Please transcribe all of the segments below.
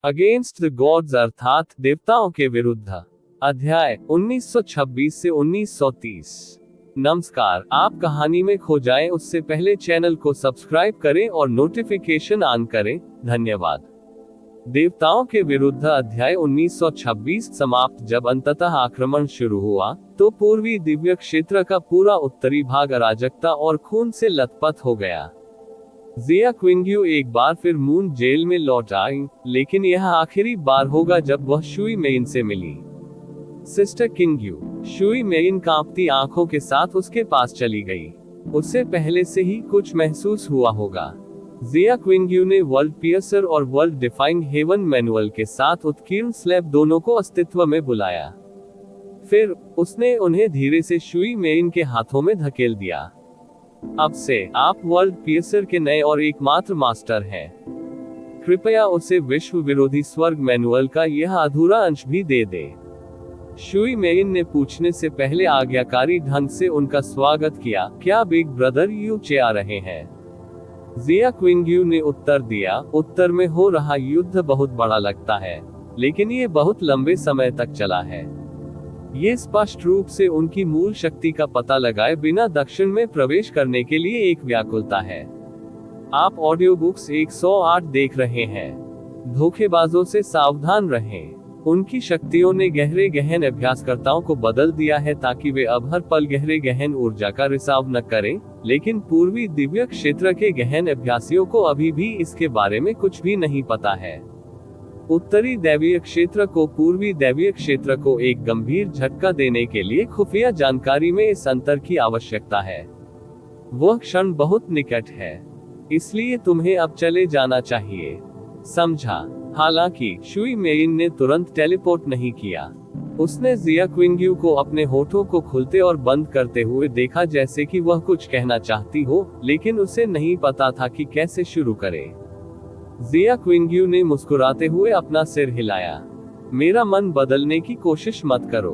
Against the gods अर्थात देवताओं के विरुद्ध। अध्याय 1926 से 1930। नमस्कार, आप कहानी में खो जाएं उससे पहले चैनल को सब्सक्राइब करें और नोटिफिकेशन ऑन करें। धन्यवाद। देवताओं के विरुद्ध अध्याय 1926 समाप्त। जब अंततः आक्रमण शुरू हुआ तो पूर्वी दिव्य क्षेत्र का पूरा उत्तरी भाग अराजकता और खून से लथपथ हो गया। जिया क्विंग्यू एक बार फिर मून जेल में लौट आई, लेकिन यह आखिरी बार होगा जब वह शुई मेइन से मिली। सिस्टर किंग्यू। शुई मेइन कांपती आंखों के साथ उसके पास चली गई। उससे पहले से ही कुछ महसूस हुआ होगा। जिया क्विंग्यू ने वर्ल्ड पियर्सर और वर्ल्ड डिफाइंग हेवन मैनुअल के साथ उत्कीर्ण स्लैब दोनों को अस्तित्व में बुलाया। फिर उसने उन्हें धीरे से शुई मेइन के हाथों में धकेल दिया। अब से आप वर्ल्ड पियर्सर के नए और एकमात्र मास्टर हैं। कृपया उसे विश्व विरोधी स्वर्ग मैनुअल का यह अधूरा अंश भी दे दे। शुई मेइन ने पूछने से पहले आज्ञाकारी ढंग से उनका स्वागत किया। क्या बिग ब्रदर यू आ रहे हैं? जिया क्विंग्यू ने उत्तर दिया, उत्तर में हो रहा युद्ध बहुत बड़ा लगता है, लेकिन ये बहुत लंबे समय तक चला है। ये स्पष्ट रूप से उनकी मूल शक्ति का पता लगाए बिना दक्षिण में प्रवेश करने के लिए एक व्याकुलता है। आप ऑडियो बुक्स 108 देख रहे हैं। धोखेबाजों से सावधान रहें। उनकी शक्तियों ने गहरे गहन अभ्यासकर्ताओं को बदल दिया है ताकि वे अब हर पल गहरे गहन ऊर्जा का रिसाव न करें, लेकिन पूर्वी दिव्य क्षेत्र के गहन अभ्यासियों को अभी भी इसके बारे में कुछ भी नहीं पता है। उत्तरी दैवीय क्षेत्र को पूर्वी दैवीय क्षेत्र को एक गंभीर झटका देने के लिए खुफिया जानकारी में इस अंतर की आवश्यकता है। वह क्षण बहुत निकट है, इसलिए तुम्हें अब चले जाना चाहिए। समझा? हालांकि शुई मेइन ने तुरंत टेलीपोर्ट नहीं किया। उसने जिया क्विंग्यू को अपने होठों को खुलते और बंद करते हुए देखा, जैसे कि वह कुछ कहना चाहती हो, लेकिन उसे नहीं पता था कि कैसे शुरू करे। जिया क्विंग्यू ने मुस्कुराते हुए अपना सिर हिलाया। मेरा मन बदलने की कोशिश मत करो।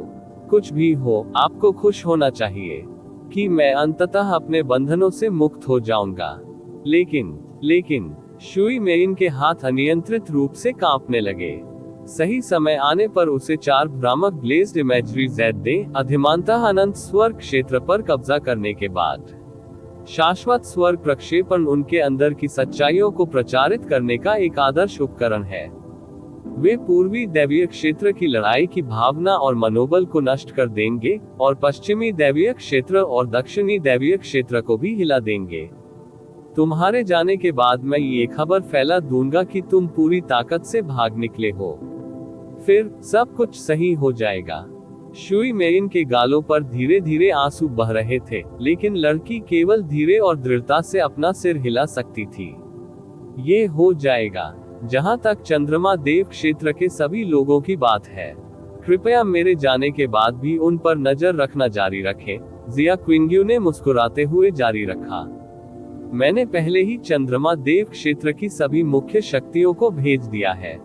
कुछ भी हो, आपको खुश होना चाहिए कि मैं अंततः अपने बंधनों से मुक्त हो जाऊंगा। लेकिन शुई मेइन के हाथ अनियंत्रित रूप से कांपने लगे। सही समय आने पर उसे 4 भ्रामक ब्लेज्ड इमेजरी जेड दे अधिमानतः अनंत स्वर्ग क्षेत्र पर कब्जा करने के बाद शाश्वत स्वर्ग प्रक्षेपण उनके अंदर की सच्चाइयों को प्रचारित करने का एक आदर्श उपकरण है। वे पूर्वी दैवीय क्षेत्र की लड़ाई की भावना और मनोबल को नष्ट कर देंगे और पश्चिमी दैवीय क्षेत्र और दक्षिणी दैवीय क्षेत्र को भी हिला देंगे। तुम्हारे जाने के बाद मैं ये खबर फैला दूंगा कि तुम पूरी ताकत से भाग निकले हो। फिर सब कुछ सही हो जाएगा। शुई मेइन के गालों पर धीरे धीरे आंसू बह रहे थे, लेकिन लड़की केवल धीरे और दृढ़ता से अपना सिर हिला सकती थी। ये हो जाएगा। जहां तक चंद्रमा देव क्षेत्र के सभी लोगों की बात है, कृपया मेरे जाने के बाद भी उन पर नजर रखना जारी रखें। जिया क्विंग्यू ने मुस्कुराते हुए जारी रखा। मैंने पहले ही चंद्रमा देव क्षेत्र की सभी मुख्य शक्तियों को भेज दिया है।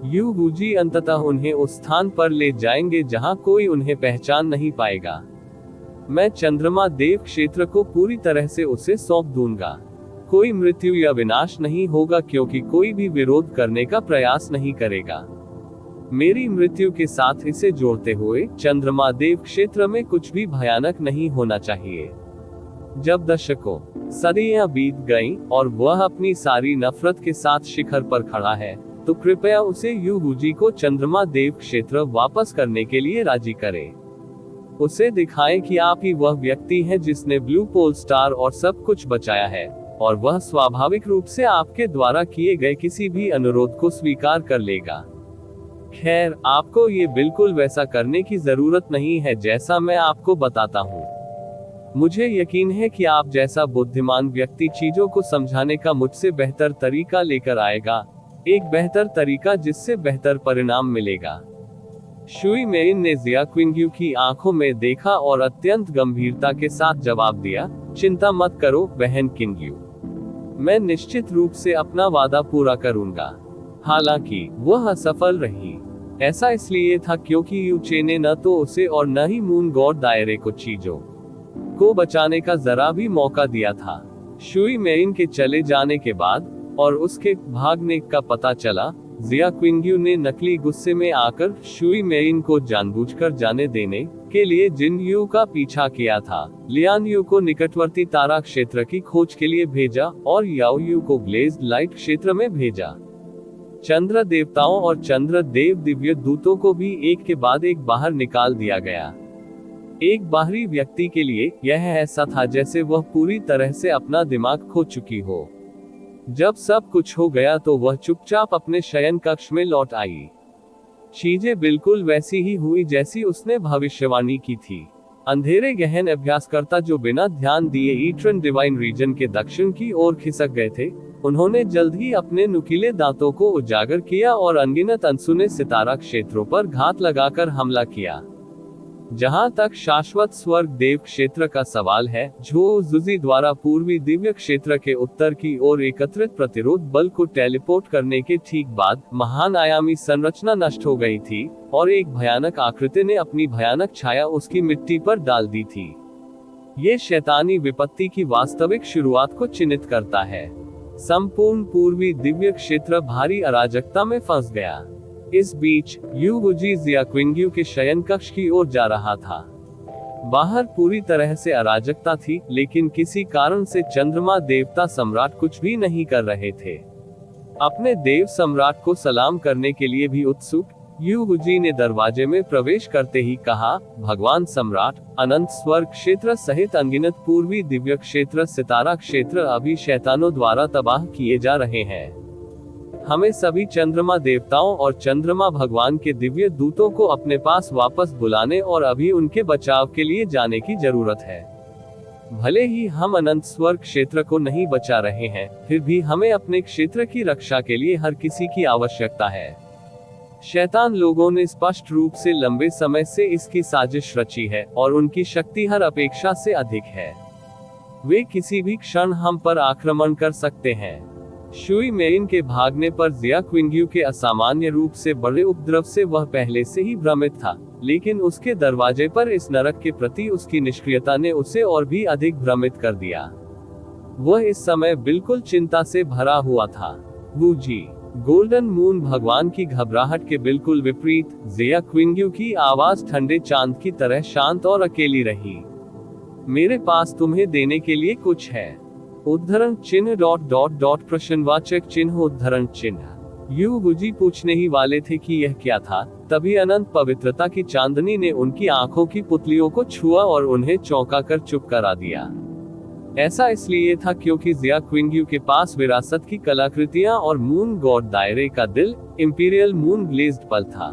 यू वूजी अंततः उन्हें उस स्थान पर ले जाएंगे जहां कोई उन्हें पहचान नहीं पाएगा। मैं चंद्रमा देव क्षेत्र को पूरी तरह से उसे सौंप दूंगा। कोई मृत्यु या विनाश नहीं होगा, क्योंकि कोई भी विरोध करने का प्रयास नहीं करेगा। मेरी मृत्यु के साथ इसे जोड़ते हुए चंद्रमा देव क्षेत्र में कुछ भी भयानक नहीं होना चाहिए। जब दशकों सदियां बीत गईं और वह अपनी सारी नफरत के साथ शिखर पर खड़ा है, तो कृपया उसे यू वूजी को चंद्रमा देव क्षेत्र वापस करने के लिए राजी करें। उसे दिखाएं कि आप ही वह व्यक्ति हैं जिसने ब्लू पोल स्टार और सब कुछ बचाया है, और वह स्वाभाविक रूप से आपके द्वारा किए गए किसी भी अनुरोध को स्वीकार कर लेगा। खैर, आपको ये बिल्कुल वैसा करने की जरूरत नहीं है जैसा मैं आपको बताता हूँ। मुझे यकीन है कि आप जैसा बुद्धिमान व्यक्ति चीजों को समझाने का मुझसे बेहतर तरीका लेकर आएगा, एक बेहतर तरीका जिससे बेहतर परिणाम मिलेगा। शुई मेइन ने जिया क्विंग्यू की आंखों में देखा और अत्यंत गंभीरता के साथ जवाब दिया, चिंता मत करो बहन किंग्यू। मैं निश्चित रूप से अपना वादा पूरा करूंगा। हालांकि वह असफल रही। ऐसा इसलिए था क्योंकि यूचे ने न तो उसे और न ही मून गॉड दायरे को चीजों को बचाने का जरा भी मौका दिया था। शुई मेइन के चले जाने के बाद और उसके भागने का पता चला, जिया क्विंग्यू ने नकली गुस्से में आकर शुई मेइन को जानबूझकर जाने देने के लिए जिन यू का पीछा किया था, लियान यू को निकटवर्ती तारा क्षेत्र की खोज के लिए भेजा और याओ यू को ग्लेज्ड लाइट क्षेत्र में भेजा। चंद्र देवताओं और चंद्र देव दिव्य दूतों को भी एक के बाद एक बाहर निकाल दिया गया। एक बाहरी व्यक्ति के लिए यह ऐसा था जैसे वह पूरी तरह से अपना दिमाग खो चुकी हो। जब सब कुछ हो गया तो वह चुपचाप अपने शयन कक्ष में लौट आई। चीजें बिल्कुल वैसी ही हुई जैसी उसने भविष्यवाणी की थी। अंधेरे गहन अभ्यासकर्ता जो बिना ध्यान दिए ईट्रन डिवाइन रीजन के दक्षिण की ओर खिसक गए थे, उन्होंने जल्द ही अपने नुकीले दांतों को उजागर किया और अनगिनत अनसुने सितारा क्षेत्रों पर घात लगाकर हमला किया। जहां तक शाश्वत स्वर्ग देव क्षेत्र का सवाल है, झो जुजी द्वारा पूर्वी दिव्य क्षेत्र के उत्तर की ओर एकत्रित प्रतिरोध बल को टेलीपोर्ट करने के ठीक बाद महान आयामी संरचना नष्ट हो गई थी और एक भयानक आकृति ने अपनी भयानक छाया उसकी मिट्टी पर डाल दी थी। ये शैतानी विपत्ति की वास्तविक शुरुआत को चिन्हित करता है। संपूर्ण पूर्वी दिव्य क्षेत्र भारी अराजकता में फंस गया। इस बीच यू वुजी जिया क्विंग्यू के शयन कक्ष की ओर जा रहा था। बाहर पूरी तरह से अराजकता थी, लेकिन किसी कारण से चंद्रमा देवता सम्राट कुछ भी नहीं कर रहे थे। अपने देव सम्राट को सलाम करने के लिए भी उत्सुक, यू वुजी ने दरवाजे में प्रवेश करते ही कहा, भगवान सम्राट, अनंत स्वर्ग क्षेत्र सहित अनगिनत पूर्वी दिव्य क्षेत्र सितारा क्षेत्र अभी शैतानों द्वारा तबाह किए जा रहे हैं। हमें सभी चंद्रमा देवताओं और चंद्रमा भगवान के दिव्य दूतों को अपने पास वापस बुलाने और अभी उनके बचाव के लिए जाने की जरूरत है। भले ही हम अनंत स्वर्ग क्षेत्र को नहीं बचा रहे हैं, फिर भी हमें अपने क्षेत्र की रक्षा के लिए हर किसी की आवश्यकता है। शैतान लोगों ने स्पष्ट रूप से लंबे समय से इसकी साजिश रची है और उनकी शक्ति हर अपेक्षा से अधिक है। वे किसी भी क्षण हम पर आक्रमण कर सकते हैं। शुई मेइन के भागने पर जिया क्विंग्यू के असामान्य रूप से बड़े उपद्रव से वह पहले से ही भ्रमित था, लेकिन उसके दरवाजे पर इस नरक के प्रति उसकी निष्क्रियता ने उसे और भी अधिक भ्रमित कर दिया। वह इस समय बिल्कुल चिंता से भरा हुआ था। वूजी गोल्डन मून भगवान की घबराहट के बिल्कुल विपरीत, जिया क्विंग्यू की आवाज ठंडे चांद की तरह शांत और अकेली रही। मेरे पास तुम्हें देने के लिए कुछ है। उद्धरण चिन्ह ... प्रश्नवाचक चिन्ह उद्धरण चिन्ह। यू वुजी पूछने ही वाले थे कि यह क्या था, तभी अनंत पवित्रता की चांदनी ने उनकी आंखों की पुतलियों को छुआ और उन्हें चौंका कर चुप करा दिया। ऐसा इसलिए था क्योंकि जिया क्विंग्यू के पास विरासत की कलाकृतियां और मून गॉड दायरे का दिल, इंपीरियल मून ग्लेज्ड पल था।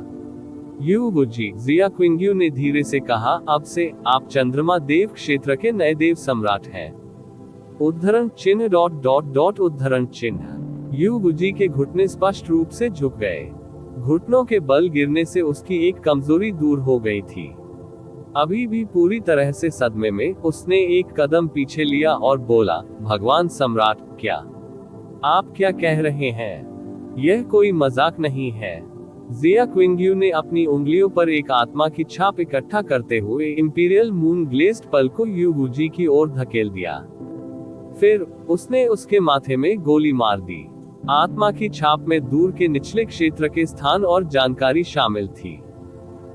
यू वुजी, जिया क्विंग्यू ने धीरे से कहा, अब से आप चंद्रमा देव क्षेत्र के नए देव सम्राट हैं। उद्धरण चिन्ह ... उद्धरण चिन्ह। यू वुजी के घुटने स्पष्ट रूप से झुक गए। घुटनों के बल गिरने से उसकी एक कमजोरी दूर हो गई थी। अभी भी पूरी तरह से सदमे में, उसने एक कदम पीछे लिया और बोला, भगवान सम्राट, क्या आप क्या कह रहे हैं? यह कोई मजाक नहीं है। जिया क्विंग्यू ने अपनी उंगलियों पर एक आत्मा की छाप इकट्ठा करते हुए इंपीरियल मून ग्लेज्ड पल को यू वुजी की ओर धकेल दिया। फिर उसने उसके माथे में गोली मार दी। आत्मा की छाप में दूर के निचले क्षेत्र के स्थान और जानकारी शामिल थी।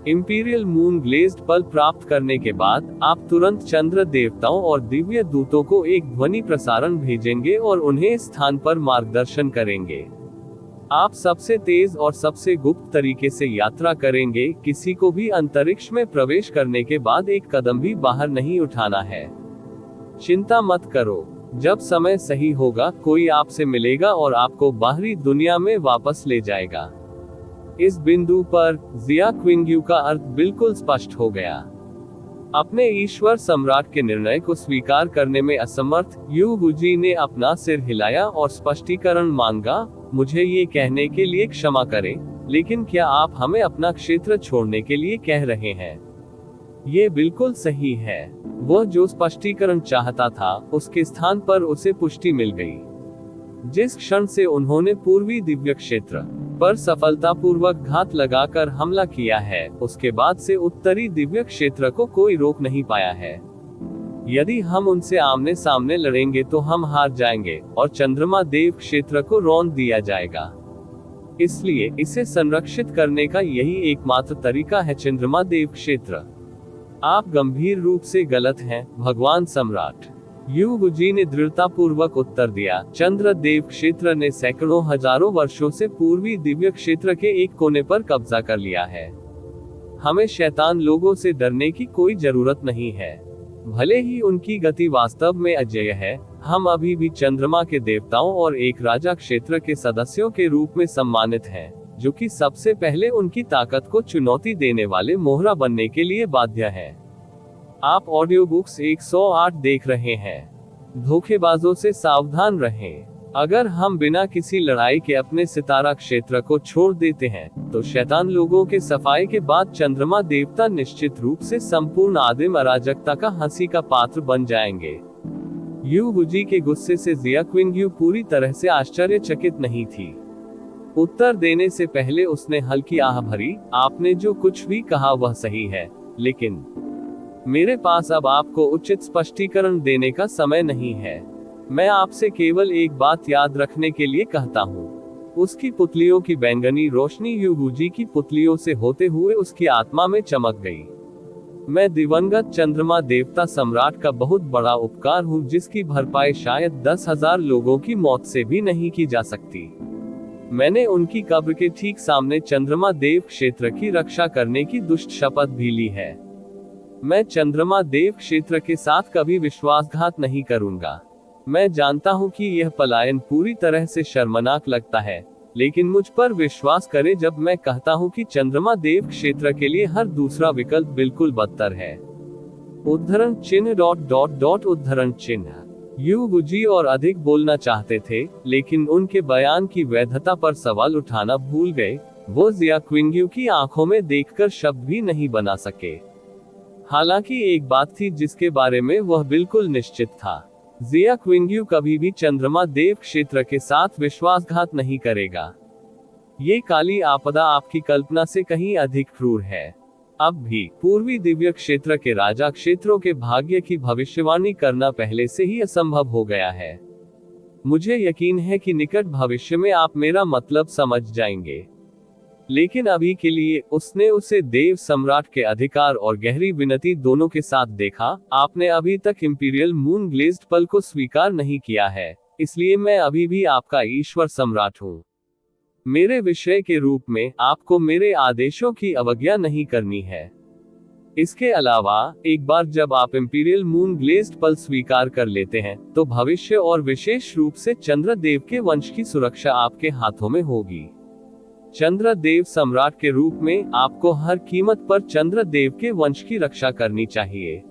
इंपीरियल मून ग्लेज्ड पल प्राप्त करने के बाद आप तुरंत चंद्र देवताओं और दिव्य दूतों को एक ध्वनि प्रसारण भेजेंगे और उन्हें इस स्थान पर मार्गदर्शन करेंगे। आप सबसे तेज और सबसे गुप्त तरीके से यात्रा करेंगे। किसी को भी अंतरिक्ष में प्रवेश करने के बाद एक कदम भी बाहर नहीं उठाना है। चिंता मत करो, जब समय सही होगा कोई आपसे मिलेगा और आपको बाहरी दुनिया में वापस ले जाएगा। इस बिंदु पर जिया क्विंग्यू का अर्थ बिल्कुल स्पष्ट हो गया। अपने ईश्वर सम्राट के निर्णय को स्वीकार करने में असमर्थ, यू वुजी ने अपना सिर हिलाया और स्पष्टीकरण मांगा, मुझे ये कहने के लिए क्षमा करें, लेकिन क्या आप हमें अपना क्षेत्र छोड़ने के लिए कह रहे हैं? ये बिल्कुल सही है। वह जो स्पष्टीकरण चाहता था, उसके स्थान पर उसे पुष्टि मिल गई। जिस क्षण से उन्होंने पूर्वी दिव्य क्षेत्र पर सफलतापूर्वक घात लगाकर हमला किया है, उसके बाद से उत्तरी दिव्य क्षेत्र को कोई रोक नहीं पाया है। यदि हम उनसे आमने सामने लड़ेंगे तो हम हार जाएंगे और चंद्रमा देव क्षेत्र को रौंद दिया जाएगा। इसलिए इसे संरक्षित करने का यही एकमात्र तरीका है चंद्रमा देव क्षेत्र। आप गंभीर रूप से गलत हैं, भगवान सम्राट। यू गुजी ने दृढ़तापूर्वक उत्तर दिया, चंद्र देव क्षेत्र ने सैकड़ों हजारों वर्षों से पूर्वी दिव्य क्षेत्र के एक कोने पर कब्जा कर लिया है। हमें शैतान लोगों से डरने की कोई जरूरत नहीं है, भले ही उनकी गति वास्तव में अजेय है। हम अभी भी चंद्रमा के देवताओं और एक राजा क्षेत्र के सदस्यों के रूप में सम्मानित हैं, जो कि सबसे पहले उनकी ताकत को चुनौती देने वाले मोहरा बनने के लिए बाध्य है। आप ऑडियो बुक्स 108 देख रहे हैं। धोखेबाजों से सावधान रहें। अगर हम बिना किसी लड़ाई के अपने सितारा क्षेत्र को छोड़ देते हैं, तो शैतान लोगों के सफाई के बाद चंद्रमा देवता निश्चित रूप से संपूर्ण आदिम अराजकता का हंसी का पात्र बन जाएंगे। यू गुजी के गुस्से से जिया क्विंग्यू पूरी तरह से आश्चर्यचकित नहीं थी। उत्तर देने से पहले उसने हल्की आह भरी, आपने जो कुछ भी कहा वह सही है, लेकिन मेरे पास अब आपको उचित स्पष्टीकरण देने का समय नहीं है। मैं आपसे केवल एक बात याद रखने के लिए कहता हूँ। उसकी पुतलियों की बैंगनी रोशनी यू गुजी की पुतलियों से होते हुए उसकी आत्मा में चमक गई। मैं दिवंगत चंद्रमा देवता सम्राट का बहुत बड़ा उपकार हूँ, जिसकी भरपाई शायद 10,000 लोगों की मौत से भी नहीं की जा सकती। मैंने उनकी कब्र के ठीक सामने चंद्रमा देव क्षेत्र की रक्षा करने की दुष्ट शपथ भी ली है। मैं चंद्रमा देव क्षेत्र के साथ कभी विश्वासघात नहीं करूंगा। मैं जानता हूं कि यह पलायन पूरी तरह से शर्मनाक लगता है, लेकिन मुझ पर विश्वास करें जब मैं कहता हूं कि चंद्रमा देव क्षेत्र के लिए हर दूसरा विकल्प बिल्कुल बदतर है। उद्धरण चिन्ह उद्धरण चिन्ह। यू गुजी और अधिक बोलना चाहते थे, लेकिन उनके बयान की वैधता पर सवाल उठाना भूल गए। वो जिया क्विंग्यू की आंखों में देखकर शब्द भी नहीं बना सके। हालांकि एक बात थी जिसके बारे में वह बिल्कुल निश्चित था, जिया क्विंग्यू कभी भी चंद्रमा देव क्षेत्र के साथ विश्वासघात नहीं करेगा। ये काली आपदा आपकी कल्पना से कहीं अधिक क्रूर है। अब भी पूर्वी दिव्य क्षेत्र के राजा क्षेत्रों के भाग्य की भविष्यवाणी करना पहले से ही असंभव हो गया है। मुझे यकीन है कि निकट भविष्य में आप मेरा मतलब समझ जाएंगे, लेकिन अभी के लिए उसने उसे देव सम्राट के अधिकार और गहरी विनती दोनों के साथ देखा। आपने अभी तक इंपीरियल मून ग्लेज्ड पल को स्वीकार नहीं किया है, इसलिए मैं अभी भी आपका ईश्वर सम्राट हूँ। मेरे विषय के रूप में आपको मेरे आदेशों की अवज्ञा नहीं करनी है। इसके अलावा एक बार जब आप इंपीरियल मून ग्लेज्ड पल स्वीकार कर लेते हैं, तो भविष्य और विशेष रूप से चंद्रदेव के वंश की सुरक्षा आपके हाथों में होगी। चंद्रदेव सम्राट के रूप में आपको हर कीमत पर चंद्रदेव के वंश की रक्षा करनी चाहिए।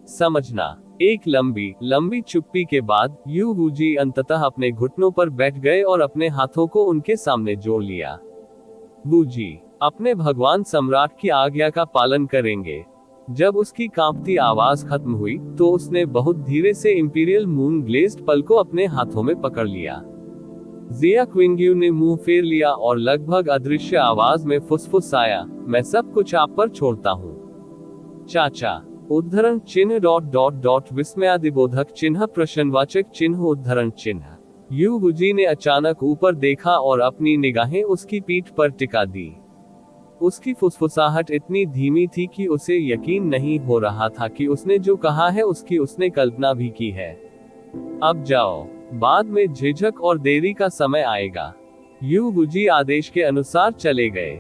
समझना। एक लंबी चुप्पी के बाद यू गुजी अंततः अपने घुटनों पर बैठ गए और अपने हाथों को उनके सामने जोड़ लिया। गुजी अपने भगवान सम्राट की आज्ञा का पालन करेंगे। जब उसकी कांपती आवाज खत्म हुई, तो उसने बहुत धीरे से इंपीरियल मून ग्लेज्ड पल को अपने हाथों में पकड़ लिया। जिया क्विंग्यू ने मुंह फेर लिया और लगभग अदृश्य आवाज में फुसफुसाया, मैं सब कुछ आप पर छोड़ता हूँ चाचा। उद्धरण चिन्ह विस्मयादिबोधक चिन्ह प्रश्नवाचक चिन्ह उद्धरण चिन्ह। यू गुजी ने अचानक ऊपर देखा और अपनी निगाहें उसकी पीठ पर टिका दी। उसकी फुसफुसाहट इतनी धीमी थी कि उसे यकीन नहीं हो रहा था कि उसने जो कहा है उसकी उसने कल्पना भी की है। अब जाओ, बाद में झिझक और देरी का समय आएगा। यू गुजी आदेश के अनुसार चले गए।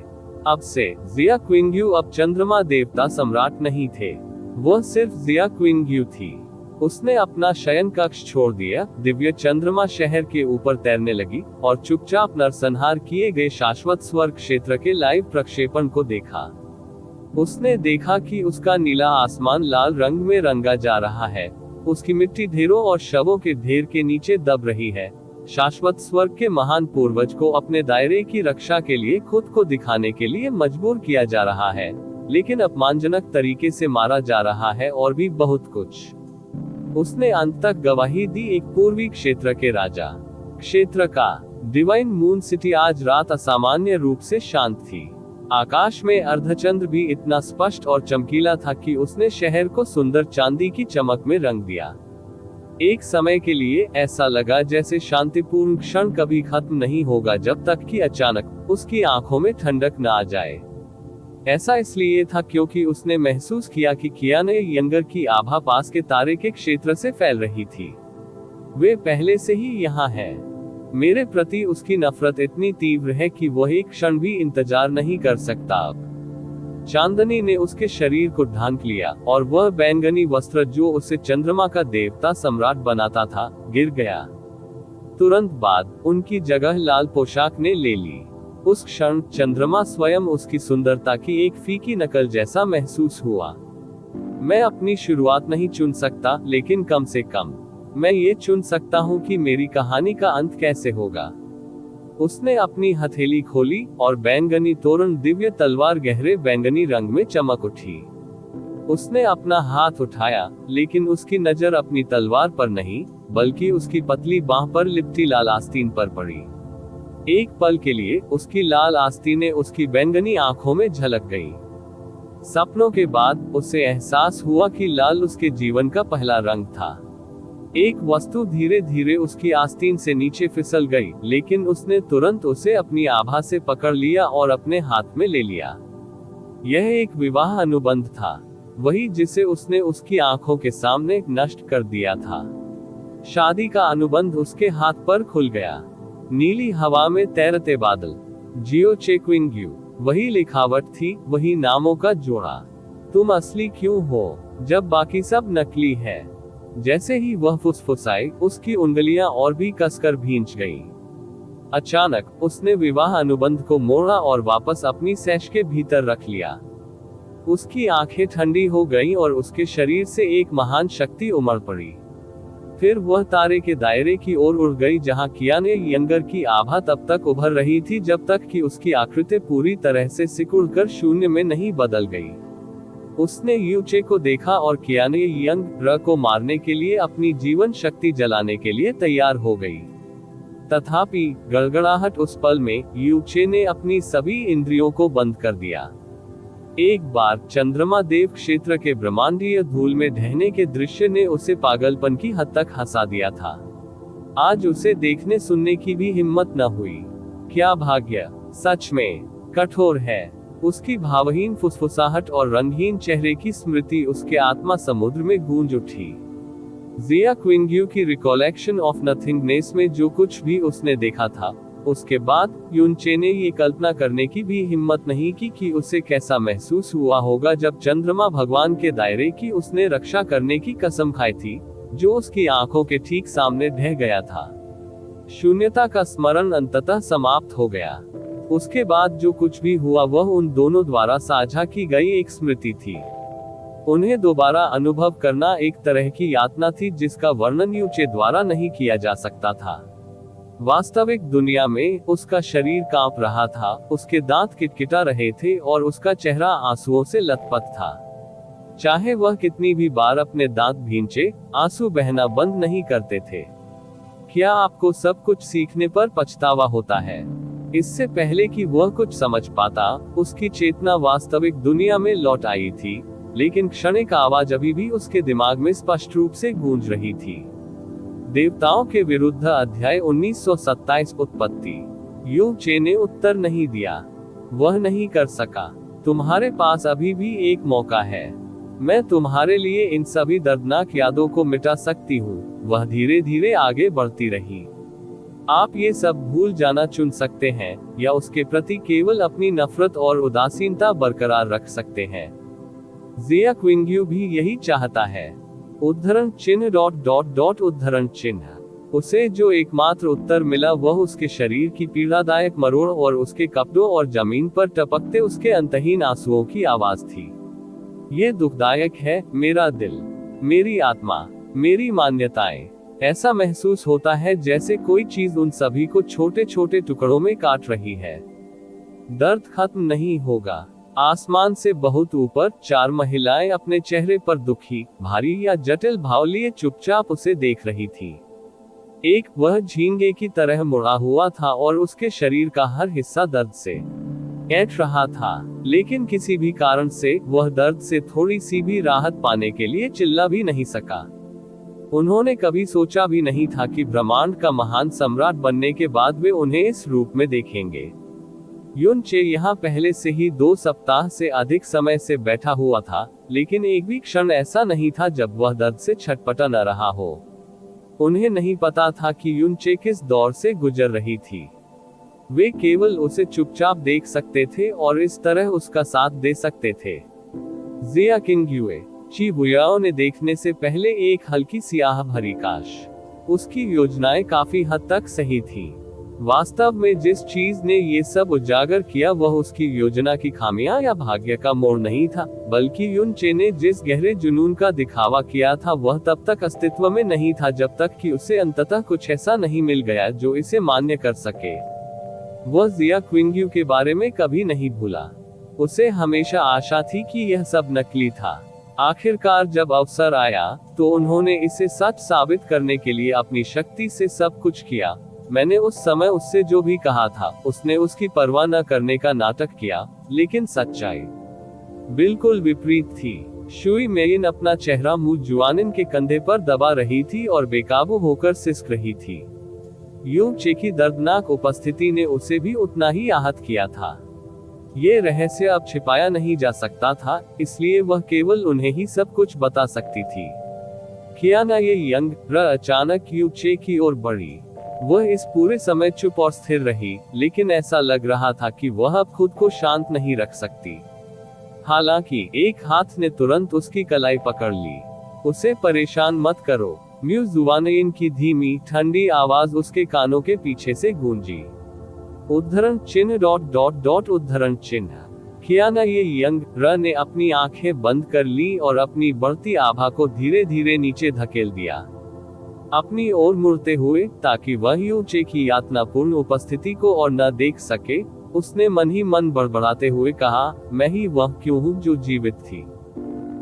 अब से जिया क्विंग्यू अब चंद्रमा देवता सम्राट नहीं थे, वह सिर्फ जिया क्विंग्यू थी। उसने अपना शयन कक्ष छोड़ दिया, दिव्य चंद्रमा शहर के ऊपर तैरने लगी और चुपचाप नरसंहार किए गए शाश्वत स्वर्ग क्षेत्र के लाइव प्रक्षेपण को देखा। उसने देखा कि उसका नीला आसमान लाल रंग में रंगा जा रहा है, उसकी मिट्टी ढेरों और शवों के ढेर के नीचे दब रही है। शाश्वत स्वर्ग के महान पूर्वज को अपने दायरे की रक्षा के लिए खुद को दिखाने के लिए मजबूर किया जा रहा है, लेकिन अपमानजनक तरीके से मारा जा रहा है और भी बहुत कुछ। उसने अंत तक गवाही दी एक पूर्वी क्षेत्र के राजा क्षेत्र का। डिवाइन मून सिटी आज रात असामान्य रूप से शांत थी। आकाश में अर्धचंद्र भी इतना स्पष्ट और चमकीला था कि उसने शहर को सुंदर चांदी की चमक में रंग दिया। एक समय के लिए ऐसा लगा जैसे शांतिपूर्ण क्षण कभी खत्म नहीं होगा, जब तक कि अचानक उसकी आंखों में ठंडक न आ जाए। ऐसा इसलिए था क्योंकि उसने महसूस किया कि कियाने यंगर की आभा पास के तारे के क्षेत्र से फैल रही थी। वे पहले से ही यहाँ है। मेरे प्रति उसकी नफरत इतनी तीव्र है कि वह एक क्षण भी इंतजार नहीं कर सकता। अब चांदनी ने उसके शरीर को ढांक लिया और वह बैंगनी वस्त्र जो उसे चंद्रमा का देवता सम्राट बनाता था, गिर गया। तुरंत बाद उनकी जगह लाल पोशाक ने ले ली। उस क्षण चंद्रमा स्वयं उसकी सुंदरता की एक फीकी नकल जैसा महसूस हुआ। मैं अपनी शुरुआत नहीं चुन सकता, लेकिन कम से कम मैं ये चुन सकता हूँ कि मेरी कहानी का अंत कैसे होगा। उसने अपनी हथेली खोली और बैंगनी तोरण दिव्य तलवार गहरे बैंगनी रंग में चमक उठी। उसने अपना हाथ उठाया, लेकिन उसकी नजर अपनी तलवार पर नहीं, बल्कि उसकी पतली बांह पर लिपटी लाल आस्तीन पर पड़ी। एक पल के लिए उसकी लाल आस्तीनें उसकी बैंगनी आंखों में झलक गई। सपनों के बाद उसे एहसास हुआ कि लाल उसके जीवन का पहला रंग था। एक वस्तु धीरे धीरे उसकी आस्तीन से नीचे फिसल गई, लेकिन उसने तुरंत उसे अपनी आभा से पकड़ लिया और अपने हाथ में ले लिया। यह एक विवाह अनुबंध था, वही जिसे उसने उसकी आंखों के सामने नष्ट कर दिया था। शादी का अनुबंध उसके हाथ पर खुल गया। नीली हवा में तैरते बादल, जियो चेक्विंग्यू, वही लिखावट थी, वही नामों का जोड़ा। तुम असली क्यों हो जब बाकी सब नकली है। जैसे ही वह फुसफुसाई, उसकी उंगलियां और भी कसकर भींच गईं। अचानक उसने विवाह अनुबंध को मोड़ा और वापस अपनी सैश के भीतर रख लिया। उसकी आंखें ठंडी हो गईं और उसके शरीर से एक महान शक्ति उमड़ पड़ी। फिर वह तारे के दायरे की ओर उड़ गई, जहां कियाने यंगर की आभा तब तक उभर रही थी जब तक कि उसकी आकृति पूरी तरह से सिकुड़कर शून्य में नहीं बदल गई। उसने यूचे को देखा और कियाने यंग को मारने के लिए अपनी जीवन शक्ति जलाने के लिए तैयार हो गई। तथापि गड़गड़ाहट उस पल में यूचे ने अपनी सभी इंद्रियों को बंद कर दिया। एक बार चंद्रमा देव क्षेत्र के ब्रह्मांडीय धूल में ढहने के दृश्य ने उसे पागलपन की हद तक हंसा दिया था। आज उसे देखने सुनने की भी हिम्मत न हुई। क्या भाग्य सच में कठोर है। उसकी भावहीन फुसफुसाहट और रंगहीन चेहरे की स्मृति उसके आत्मा समुद्र में गूंज उठी। जिया क्विंग्यू की रिकॉलेक्शन ऑफ नथिंगनेस में जो कुछ भी उसने देखा था, उसके बाद यूनचे ने ये कल्पना करने की भी हिम्मत नहीं की कि उसे कैसा महसूस हुआ होगा जब चंद्रमा भगवान के दायरे की उसने रक्षा करने की कसम खाई थी, जो उसकी आंखों के ठीक सामने ढह गया था। शून्यता का स्मरण अंततः समाप्त हो गया। उसके बाद जो कुछ भी हुआ वह उन दोनों द्वारा साझा की गई एक स्मृति थी। उन्हें दोबारा अनुभव करना एक तरह की यातना थी जिसका वर्णन यूचे द्वारा नहीं किया जा सकता था। वास्तविक दुनिया में उसका शरीर कांप रहा था, उसके दांत किटकिटा रहे थे और उसका चेहरा आंसुओं से लथपथ था। चाहे वह कितनी भी बार अपने दांत भींचे, आंसू बहना बंद नहीं करते थे। क्या आपको सब कुछ सीखने पर पछतावा होता है? इससे पहले कि वह कुछ समझ पाता, उसकी चेतना वास्तविक दुनिया में लौट आई थी, लेकिन क्षणिक आवाज अभी भी उसके दिमाग में स्पष्ट रूप से गूंज रही थी। देवताओं के विरुद्ध अध्याय 1927 उत्पत्ति। यूचे ने उत्तर नहीं दिया। वह नहीं कर सका। तुम्हारे पास अभी भी एक मौका है। मैं तुम्हारे लिए इन सभी दर्दनाक यादों को मिटा सकती हूँ। वह धीरे धीरे आगे बढ़ती रही। आप ये सब भूल जाना चुन सकते हैं, या उसके प्रति केवल अपनी नफरत और उदासीनता बरकरार रख सकते हैं। जिया क्विंग्यू भी यही चाहता है। उद्धरण चिन्ह उद्धरण चिन्ह। उसे जो एकमात्र उत्तर मिला वह उसके शरीर की पीड़ादायक मरोड़ और उसके कपड़ों और जमीन पर टपकते उसके अंतहीन आंसुओं की आवाज थी। ये दुखदायक है, मेरा दिल, मेरी आत्मा, मेरी मान्यताएं। ऐसा महसूस होता है जैसे कोई चीज उन सभी को छोटे छोटे टुकड़ों में काट रही है। दर्द खत्म नहीं होगा। आसमान से बहुत ऊपर 4 महिलाएं अपने चेहरे पर दुखी, भारी या जटिल भाव लिए चुपचाप उसे देख रही थी। एक वह झींगे की तरह मुड़ा हुआ था और उसके शरीर का हर हिस्सा दर्द से ऐंठ रहा था, लेकिन किसी भी कारण से वह दर्द से थोड़ी सी भी राहत पाने के लिए चिल्ला भी नहीं सका। उन्होंने कभी सोचा भी नहीं था कि ब्रह्मांड का महान सम्राट बनने के बाद वे उन्हें इस रूप में देखेंगे। युन चे यहाँ पहले से ही 2 सप्ताह से अधिक समय से बैठा हुआ था, लेकिन एक भी क्षण ऐसा नहीं था जब वह दर्द से छटपटा न रहा हो। उन्हें नहीं पता था कि युन चे किस दौर से गुजर रही थी। वे केवल उसे चुपचाप देख सकते थे और इस तरह उसका साथ दे सकते थे। जिया किंगयुए ची बुयाओ ने देखने से पहले एक हल्की सियाह भरी काश। उसकी योजनाएं काफी हद तक सही थी। वास्तव में जिस चीज ने ये सब उजागर किया वह उसकी योजना की खामियां या भाग्य का मोड़ नहीं था, बल्कि युन चे ने जिस गहरे जुनून का दिखावा किया था वह तब तक अस्तित्व में नहीं था जब तक कि उसे अंततः कुछ ऐसा नहीं मिल गया जो इसे मान्य कर सके। वह जिया क्विंगयू के बारे में कभी नहीं भूला। उसे हमेशा आशा थी कि यह सब नकली था। आखिरकार जब अवसर आया तो उन्होंने इसे सच साबित करने के लिए अपनी शक्ति से सब कुछ किया। मैंने उस समय उससे जो भी कहा था उसने उसकी परवाह न करने का नाटक किया, लेकिन सच्चाई बिल्कुल विपरीत थी। शुई मेइन अपना चेहरा मुंह जुआनिन के कंधे पर दबा रही थी और बेकाबू होकर सिसक रही थी। युन चे की दर्दनाक उपस्थिति ने उसे भी उतना ही आहत किया था। ये रहस्य अब छिपाया नहीं जा सकता था, इसलिए वह केवल उन्हें ही सब कुछ बता सकती थी। कियाना ये यंग र अचानक युन चे की ओर बढ़ी। वह इस पूरे समय चुप और स्थिर रही, लेकिन ऐसा लग रहा था कि वह अब खुद को शांत नहीं रख सकती। हालांकि एक हाथ ने तुरंत उसकी कलाई पकड़ ली। उसे परेशान मत करो, म्यू जुवानयिन की धीमी ठंडी आवाज उसके कानों के पीछे से गूंजी। उद्धरण चिन्ह ... उद्धरण चिन्ह। कियाना ये यंग र ने अपनी आंखें बंद कर ली और अपनी बढ़ती आभा को धीरे धीरे नीचे धकेल दिया, अपनी ओर मुड़ते हुए ताकि वह युन चे की यातनापूर्ण उपस्थिति को और न देख सके। उसने मन ही मन बड़बड़ाते हुए कहा, मैं ही वह क्यों हूँ जो जीवित थी।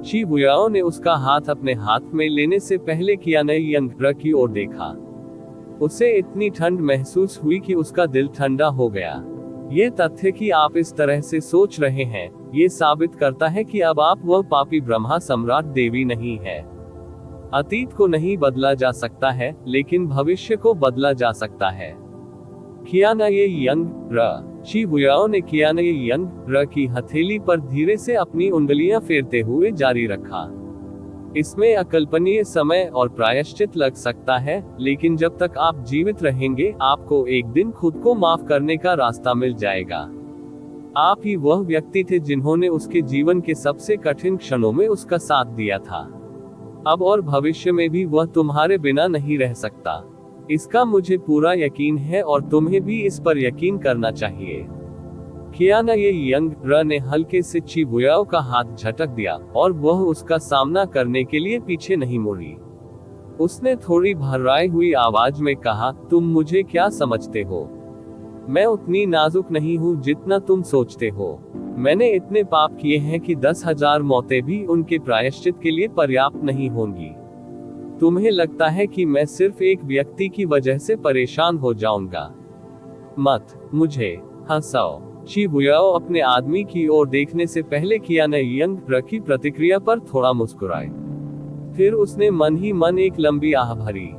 ची बुयाओ ने उसका हाथ अपने हाथ में लेने से पहले कियाना यंग र की ओर देखा। उसे इतनी ठंड महसूस हुई कि उसका दिल ठंडा हो गया। ये तथ्य कि आप इस तरह से सोच रहे हैं, ये साबित करता है कि अब आप वह पापी ब्रह्मा सम्राट देवी नहीं है। अतीत को नहीं बदला जा सकता है, लेकिन भविष्य को बदला जा सकता है। कियाना ये यंग र। ची बुयाओ ने कियाना ये यंग र की हथेली पर धीरे से अपनी उंगलियां फेरते हुए जारी रखा। इसमें अकल्पनीय समय और प्रायश्चित लग सकता है, लेकिन जब तक आप जीवित रहेंगे आपको एक दिन खुद को माफ करने का रास्ता मिल जाएगा। आप ही वह व्यक्ति थे जिन्होंने उसके जीवन के सबसे कठिन क्षणों में उसका साथ दिया था। अब और भविष्य में भी वह तुम्हारे बिना नहीं रह सकता। इसका मुझे पूरा यकीन है और तुम्हें भी इस पर यकीन करना चाहिए। कियाना ये यंग र ने हल्के से ची बुयाओ का हाथ झटक दिया और वह उसका सामना करने के लिए पीछे नहीं मुड़ी। उसने थोड़ी भर्राई हुई आवाज में कहा, तुम मुझे क्या समझते हो? मैं उतनी नाजुक नहीं हूँ जितना तुम सोचते हो। मैंने इतने पाप किए हैं कि 10,000 मौतें भी उनके प्रायश्चित के लिए पर्याप्त नहीं होंगी। तुम्हें लगता है कि मैं सिर्फ एक व्यक्ति की वजह से परेशान हो जाऊंगा? मत मुझे हंसाओ। ची बुयाओ अपने आदमी की ओर देखने से पहले कियाना यंग र की प्रतिक्रिया पर थोड़ा मुस्कुराए। फिर उसने मन ही मन एक लंबी आह भरी।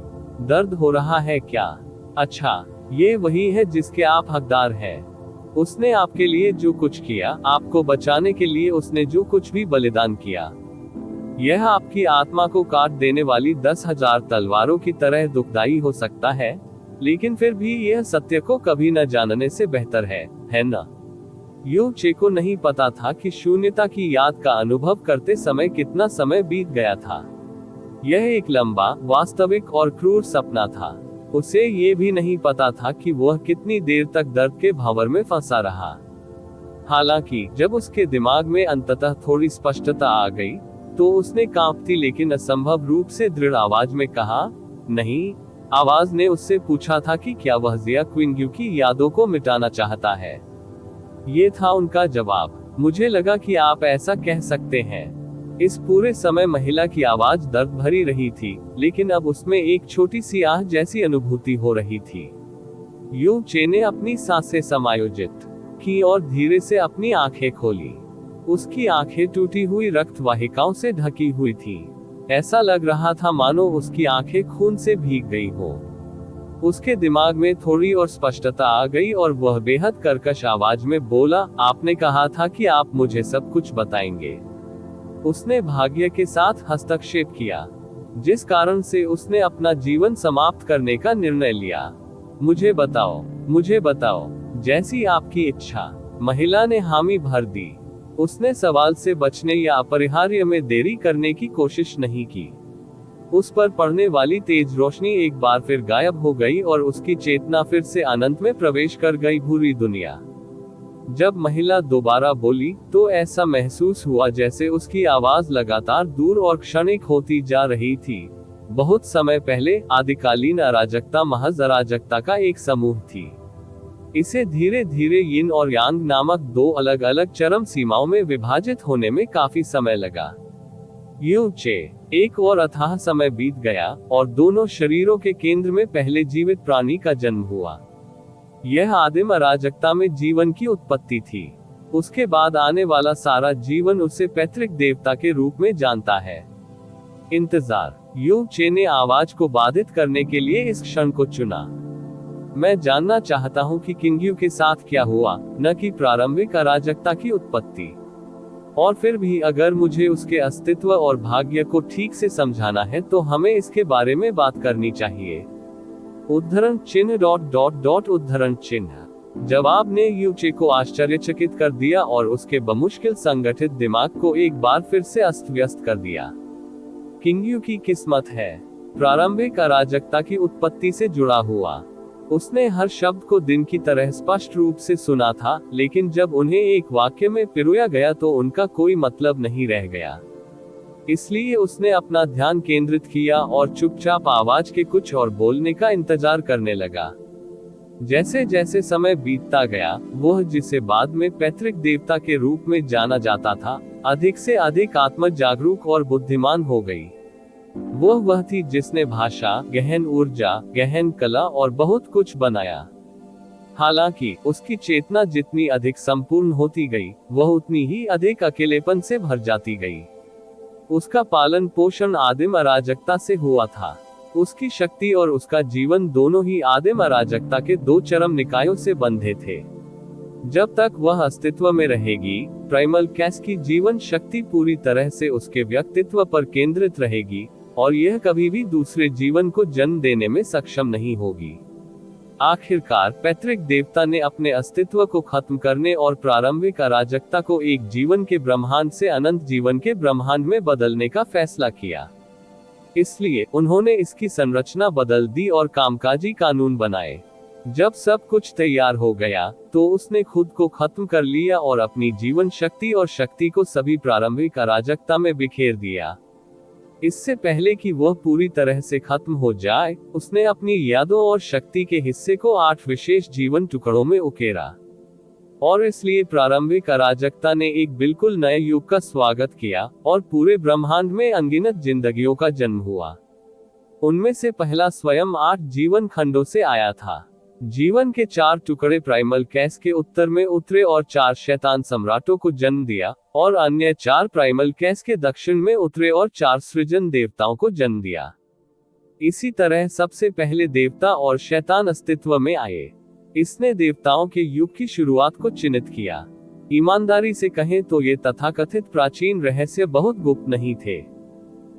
दर्द हो रहा है क्या? अच्छा, ये वही है जिसके आप हकदार हैं। उसने आपके लिए जो कुछ किया, आपको बचाने के लिए उसने जो कुछ भी बलिदान किया, यह आपकी आत्मा को काट देने वाली 10,000 तलवारों की तरह दुखदाई हो सकता है, लेकिन फिर भी यह सत्य को कभी न जानने से बेहतर है ना? युन चे को नहीं पता था कि शून्यता की याद का अनुभव करते समय कितना समय बीत गया था। यह एक लंबा, वास्तविक और क्रूर सपना था। उसे ये भी नहीं पता था कि वह कितनी देर तक दर्द के भंवर में फंसा रहा। हालांकि जब उसके दिमाग में अंततः थोड़ी स्पष्टता आ गई, तो उसने कांपती लेकिन असंभव रूप से दृढ़ आवाज में कहा, नहीं। आवाज ने उससे पूछा था कि क्या वह जिया क्विंगयू की यादों को मिटाना चाहता है। ये था उनका जवाब। मुझे लगा कि आप ऐसा कह सकते हैं। इस पूरे समय महिला की आवाज दर्द भरी रही थी, लेकिन अब उसमें एक छोटी सी आह जैसी अनुभूति हो रही थी। युन चे ने अपनी सांसें समायोजित की और धीरे से अपनी आंखें खोली। उसकी आंखें टूटी हुई रक्त वाहिकाओं से ढकी हुई थी। ऐसा लग रहा था मानो उसकी आंखें खून से भीग गई हो। उसके दिमाग में थोड़ी और स्पष्टता आ गई और वह बेहद कर्कश आवाज में बोला, आपने कहा था कि आप मुझे सब कुछ बताएंगे। उसने भाग्य के साथ हस्तक्षेप किया, जिस कारण से उसने अपना जीवन समाप्त करने का निर्णय लिया। मुझे बताओ, जैसी आपकी इच्छा। महिला ने हामी भर दी। उसने सवाल से बचने या अपरिहार्य में देरी करने की कोशिश नहीं की। उस पर पड़ने वाली तेज रोशनी एक बार फिर गायब हो गई और उसकी चेतना फिर से अनंत में प्रवेश कर गई, भूरी दुनिया। जब महिला दोबारा बोली, तो ऐसा महसूस हुआ जैसे उसकी आवाज लगातार दूर और क्षणिक होती जा रही थी। बहुत समय पहले आदिकालीन अराजकता महज अराजकता का एक समूह थी। इसे धीरे धीरे यिन और यांग नामक दो अलग अलग चरम सीमाओं में विभाजित होने में काफी समय लगा। यू चे, एक और अथाह समय बीत गया और दोनों शरीरों के केंद्र में पहले जीवित प्राणी का जन्म हुआ। यह आदिम अराजकता में जीवन की उत्पत्ति थी। उसके बाद आने वाला सारा जीवन उसे पैतृक देवता के रूप में जानता है। इंतजार। यू चे ने आवाज को बाधित करने के लिए इस क्षण को चुना। मैं जानना चाहता हूं कि किंग्यू के साथ क्या हुआ, न कि प्रारंभिक अराजकता की उत्पत्ति। और फिर भी अगर मुझे उसके अस्तित्व और भाग्य को ठीक से समझाना है तो हमें इसके बारे में बात करनी चाहिए। उद्धरण चिन्ह उद्धरण चिन्ह। जवाब ने यूचे को आश्चर्यचकित कर दिया और उसके बमुश्किल संगठित दिमाग को एक बार फिर से अस्त व्यस्त कर दिया। किंग्यू की किस्मत है प्रारंभिक अराजकता की उत्पत्ति से जुड़ा हुआ। उसने हर शब्द को दिन की तरह स्पष्ट रूप से सुना था, लेकिन जब उन्हें एक वाक्य में पिरोया गया तो उनका कोई मतलब नहीं रह गया। इसलिए उसने अपना ध्यान केंद्रित किया और चुपचाप आवाज के कुछ और बोलने का इंतजार करने लगा। जैसे जैसे समय बीतता गया, वह जिसे बाद में पैतृक देवता के रूप में जाना जाता था, अधिक से अधिक आत्म जागरूक और बुद्धिमान हो गई। वह थी जिसने भाषा, गहन ऊर्जा, गहन कला और बहुत कुछ बनाया। हालांकि उसकी चेतना जितनी अधिक संपूर्ण होती गई, वह उतनी ही अधिक अकेलेपन से भर जाती गई। उसका पालन पोषण आदिम अराजकता से हुआ था। उसकी शक्ति और उसका जीवन दोनों ही आदिम अराजकता के दो चरम निकायों से बंधे थे। जब तक वह अस्तित्व में रहेगी, प्राइमल कैस की जीवन शक्ति पूरी तरह से उसके व्यक्तित्व पर केंद्रित रहेगी और यह कभी भी दूसरे जीवन को जन्म देने में सक्षम नहीं होगी। आखिरकार पैतृक देवता ने अपने अस्तित्व को खत्म करने और प्रारंभिक अराजकता को एक जीवन के ब्रह्मांड से अनंत जीवन के ब्रह्मांड में बदलने का फैसला किया। इसलिए उन्होंने इसकी संरचना बदल दी और कामकाजी कानून बनाए। जब सब कुछ तैयार हो गया, तो उसने खुद को खत्म कर लिया और अपनी जीवन शक्ति और शक्ति को सभी प्रारंभिक अराजकता में बिखेर दिया। इससे पहले कि वह पूरी तरह से खत्म हो जाए, उसने अपनी यादों और शक्ति के हिस्से को 8 विशेष जीवन टुकड़ों में उकेरा। और इसलिए प्रारंभिक अराजकता ने एक बिल्कुल नए युग का स्वागत किया और पूरे ब्रह्मांड में अनगिनत जिंदगियों का जन्म हुआ। उनमें से पहला स्वयं 8 जीवन खंडों से आया था। जीवन के 4 टुकड़े प्राइमल कैस के उत्तर में उतरे और 4 शैतान सम्राटों को जन्म दिया, और अन्य 4 प्राइमल कैस के दक्षिण में उतरे और 4 सृजन देवताओं को जन्म दिया। इसी तरह सबसे पहले देवता और शैतान अस्तित्व में आए। इसने देवताओं के युग की शुरुआत को चिन्हित किया। ईमानदारी से कहें तो ये तथाकथित प्राचीन रहस्य बहुत गुप्त नहीं थे।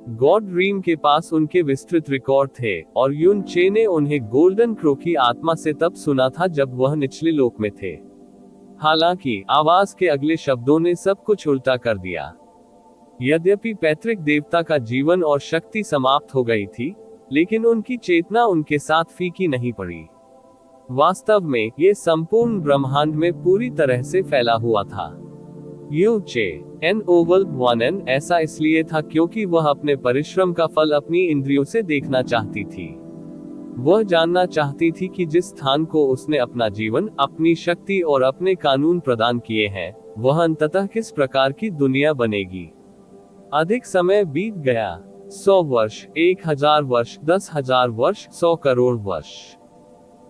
गॉड ड्रीम के पास उनके विस्तृत रिकॉर्ड थे, और यून चे ने उन्हें गोल्डन क्रो की आत्मा से तब सुना था जब वह निचले लोक में थे। हालांकि आवाज के अगले शब्दों ने सब कुछ उल्टा कर दिया। यद्यपि पैतृक देवता का जीवन और शक्ति समाप्त हो गई थी, लेकिन उनकी चेतना उनके साथ फीकी नहीं पड़ी। वास्तव में ये संपूर्ण ब्रह्मांड में पूरी तरह से फैला हुआ था। यू चे एन ओवल 1n ऐसा इसलिए था क्योंकि वह अपने परिश्रम का फल अपनी इंद्रियों से देखना चाहती थी। वह जानना चाहती थी कि जिस स्थान को उसने अपना जीवन, अपनी शक्ति और अपने कानून प्रदान किए हैं, वह अंततः किस प्रकार की दुनिया बनेगी। अधिक समय बीत गया। 100 वर्ष, 1000 वर्ष, 10,000 वर्ष, 100 करोड़ वर्ष।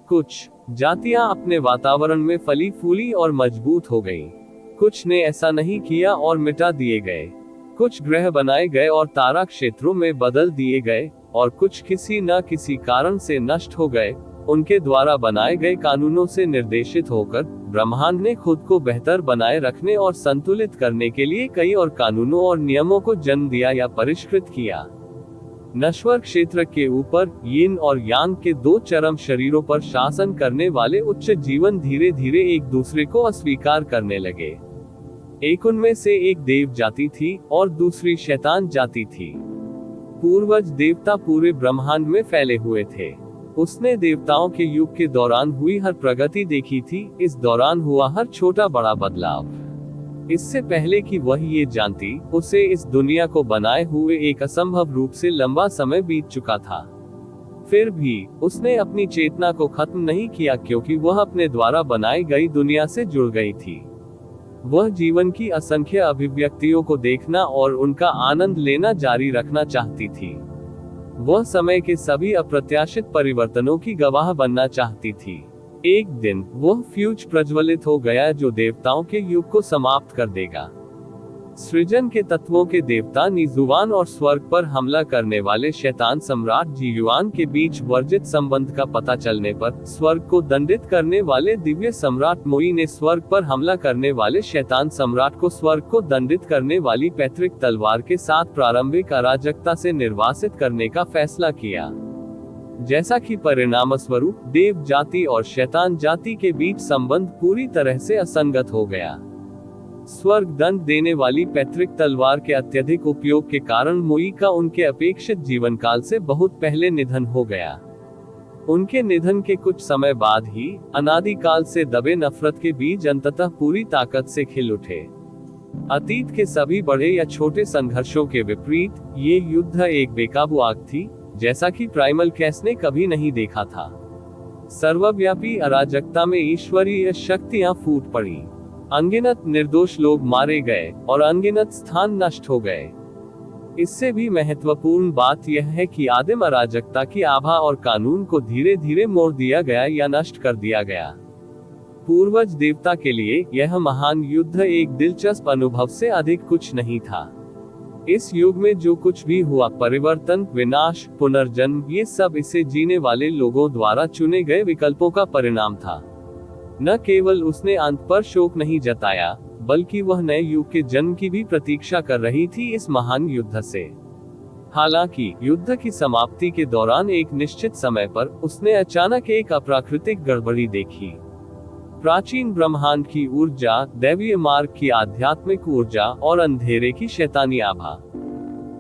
कुछ जातियां अपने वातावरण में फली फूली और मजबूत हो गईं। कुछ ने ऐसा नहीं किया और मिटा दिए गए। कुछ ग्रह बनाए गए और तारा क्षेत्रों में बदल दिए गए, और कुछ किसी न किसी कारण से नष्ट हो गए। उनके द्वारा बनाए गए कानूनों से निर्देशित होकर ब्रह्मांड ने खुद को बेहतर बनाए रखने और संतुलित करने के लिए कई और कानूनों और नियमों को जन्म दिया या परिष्कृत किया। नश्वर क्षेत्र के ऊपर यिन और यांग के दो चरम शरीरों पर शासन करने वाले उच्च जीवन धीरे धीरे एक दूसरे को अस्वीकार करने लगे। एक उनमें से एक देव जाति थी और दूसरी शैतान जाति थी। पूर्वज देवता पूरे ब्रह्मांड में फैले हुए थे। उसने देवताओं के युग के दौरान हुई हर प्रगति देखी थी, इस दौरान हुआ हर छोटा बड़ा बदलाव। इससे पहले कि वह ये जानती, उसे इस दुनिया को बनाए हुए एक असंभव रूप से लंबा समय बीत चुका था। फिर भी उसने अपनी चेतना को खत्म नहीं किया, क्योंकि वह अपने द्वारा बनाई गई दुनिया से जुड़ गई थी। वह जीवन की असंख्य अभिव्यक्तियों को देखना और उनका आनंद लेना जारी रखना चाहती थी। वह समय के सभी अप्रत्याशित परिवर्तनों की गवाह बनना चाहती थी। एक दिन वह फ्यूज प्रज्वलित हो गया जो देवताओं के युग को समाप्त कर देगा। सृजन के तत्वों के देवता निजुवान और स्वर्ग पर हमला करने वाले शैतान सम्राट जीयुआन के बीच वर्जित संबंध का पता चलने पर स्वर्ग को दंडित करने वाले दिव्य सम्राट मोई ने स्वर्ग पर हमला करने वाले शैतान सम्राट को स्वर्ग को दंडित करने वाली पैतृक तलवार के साथ प्रारंभिक अराजकता से निर्वासित करने का फैसला किया। जैसा कि परिणामस्वरूप देव जाति और शैतान जाति के बीच संबंध पूरी तरह से असंगत हो गया। स्वर्ग दंड देने वाली पैतृक तलवार के अत्यधिक उपयोग के कारण मोई का उनके अपेक्षित जीवन काल से बहुत पहले निधन हो गया। उनके निधन के कुछ समय बाद ही अनादिकाल से दबे नफरत के बीज अंततः पूरी ताकत से खिल उठे। अतीत के सभी बड़े या छोटे संघर्षों के विपरीत ये युद्ध एक बेकाबू आग थी, जैसा कि प्राइमल कैस ने कभी नहीं देखा था। सर्वव्यापी अराजकता में ईश्वरीय शक्तियां फूट पड़ी। अनगिनत निर्दोष लोग मारे गए और अनगिनत स्थान नष्ट हो गए। इससे भी महत्वपूर्ण बात यह है कि आदिम अराजकता की आभा और कानून को धीरे धीरे मोड़ दिया गया या नष्ट कर दिया गया। पूर्वज देवता के लिए यह महान युद्ध एक दिलचस्प अनुभव से अधिक कुछ नहीं था। इस युग में जो कुछ भी हुआ, परिवर्तन, विनाश, पुनर्जन्म, ये सब इसे जीने वाले लोगों द्वारा चुने गए विकल्पों का परिणाम था। न केवल उसने अंत पर शोक नहीं जताया, बल्कि वह नए युग के जन्म की भी प्रतीक्षा कर रही थी इस महान युद्ध से। हालांकि युद्ध की समाप्ति के दौरान एक निश्चित समय पर उसने अचानक एक अप्राकृतिक गड़बड़ी देखी। प्राचीन ब्रह्मांड की ऊर्जा, दैवीय मार्ग की आध्यात्मिक ऊर्जा और अंधेरे की शैतानी आभा,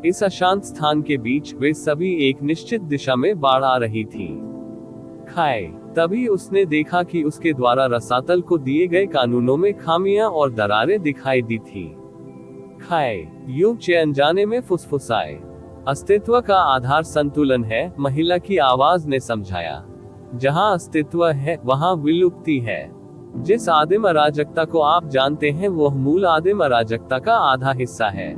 इस अशांत स्थान के बीच वे सभी एक निश्चित दिशा में बाढ़ आ रही थी। तभी उसने देखा कि उसके द्वारा रसातल को दिए गए कानूनों में खामियां और दरारें दिखाई दी थी। यूं अनजाने में फुसफुसाए। अस्तित्व का आधार संतुलन है, महिला की आवाज ने समझाया। जहां अस्तित्व है वहां विलुप्ति है। जिस आदिम अराजकता को आप जानते हैं वह मूल आदिम अराजकता का आधा हिस्सा है।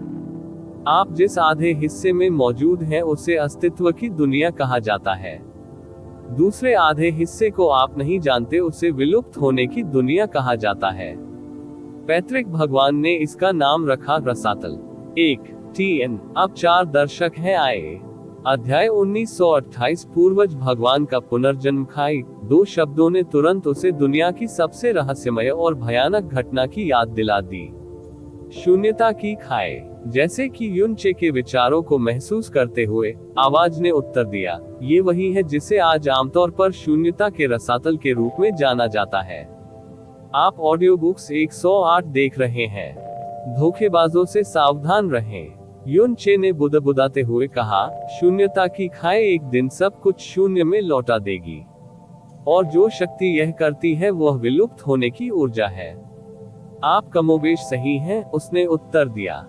आप जिस आधे हिस्से में मौजूद हैं उसे अस्तित्व की दुनिया कहा जाता है। दूसरे आधे हिस्से को आप नहीं जानते, उसे विलुप्त होने की दुनिया कहा जाता है। पैतृक भगवान ने इसका नाम रखा रसातल। 1 अब 4 दर्शक हैं आए। अध्याय 1928 पूर्वज भगवान का पुनर्जन्म। 2 शब्दों ने तुरंत उसे दुनिया की सबसे रहस्यमय और भयानक घटना की याद दिला दी, शून्यता की। जैसे कि युनचे के विचारों को महसूस करते हुए आवाज ने उत्तर दिया, ये वही है जिसे आज आमतौर पर शून्यता के रसातल के रूप में जाना जाता है। आप ऑडियो बुक्स 108 देख रहे हैं। धोखेबाजों से सावधान रहें। युनचे ने बुदबुदाते हुए कहा, शून्यता की एक दिन सब कुछ शून्य में लौटा देगी, और जो शक्ति यह करती है वह विलुप्त होने की ऊर्जा है। आप कमोबेश सही हैं, उसने उत्तर दिया।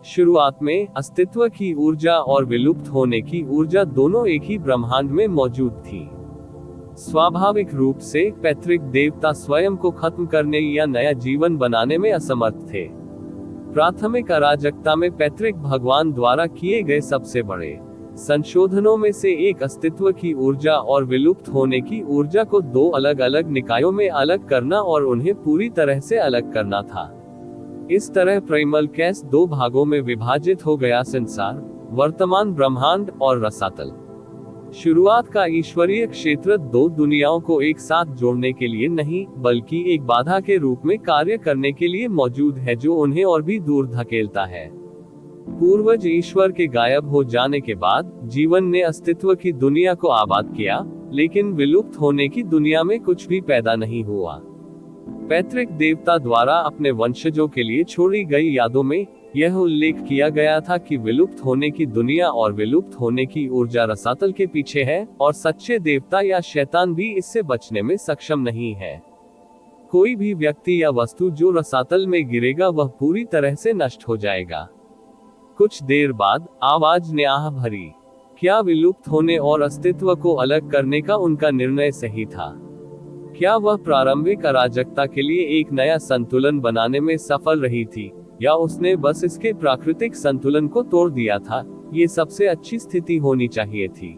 शुरुआत में अस्तित्व की ऊर्जा और विलुप्त होने की ऊर्जा दोनों एक ही ब्रह्मांड में मौजूद थी। स्वाभाविक रूप से पैतृक देवता स्वयं को खत्म करने या नया जीवन बनाने में असमर्थ थे। प्राथमिक अराजकता में पैतृक भगवान द्वारा किए गए सबसे बड़े संशोधनों में से एक अस्तित्व की ऊर्जा और विलुप्त होने की ऊर्जा को 2 अलग अलग निकायों में अलग करना और उन्हें पूरी तरह से अलग करना था। इस तरह प्राइमल केस दो भागों में विभाजित हो गया, संसार, वर्तमान ब्रह्मांड और रसातल। शुरुआत का ईश्वरीय क्षेत्र दो दुनियाओं को एक साथ जोड़ने के लिए नहीं, बल्कि एक बाधा के रूप में कार्य करने के लिए मौजूद है, जो उन्हें और भी दूर धकेलता है। पूर्वज ईश्वर के गायब हो जाने के बाद जीवन ने अस्तित्व की दुनिया को आबाद किया, लेकिन विलुप्त होने की दुनिया में कुछ भी पैदा नहीं हुआ। पैतृक देवता द्वारा अपने वंशजों के लिए छोड़ी गई यादों में यह उल्लेख किया गया था कि विलुप्त होने की दुनिया और विलुप्त होने की ऊर्जा रसातल के पीछे है, और सच्चे देवता या शैतान भी इससे बचने में सक्षम नहीं है। कोई भी व्यक्ति या वस्तु जो रसातल में गिरेगा वह पूरी तरह से नष्ट हो जाएगा। कुछ देर बाद आवाज ने आह भरी। क्या विलुप्त होने और अस्तित्व को अलग करने का उनका निर्णय सही था? क्या वह प्रारंभिक अराजकता के लिए एक नया संतुलन बनाने में सफल रही थी, या उसने बस इसके प्राकृतिक संतुलन को तोड़ दिया था? ये सबसे अच्छी स्थिति होनी चाहिए थी।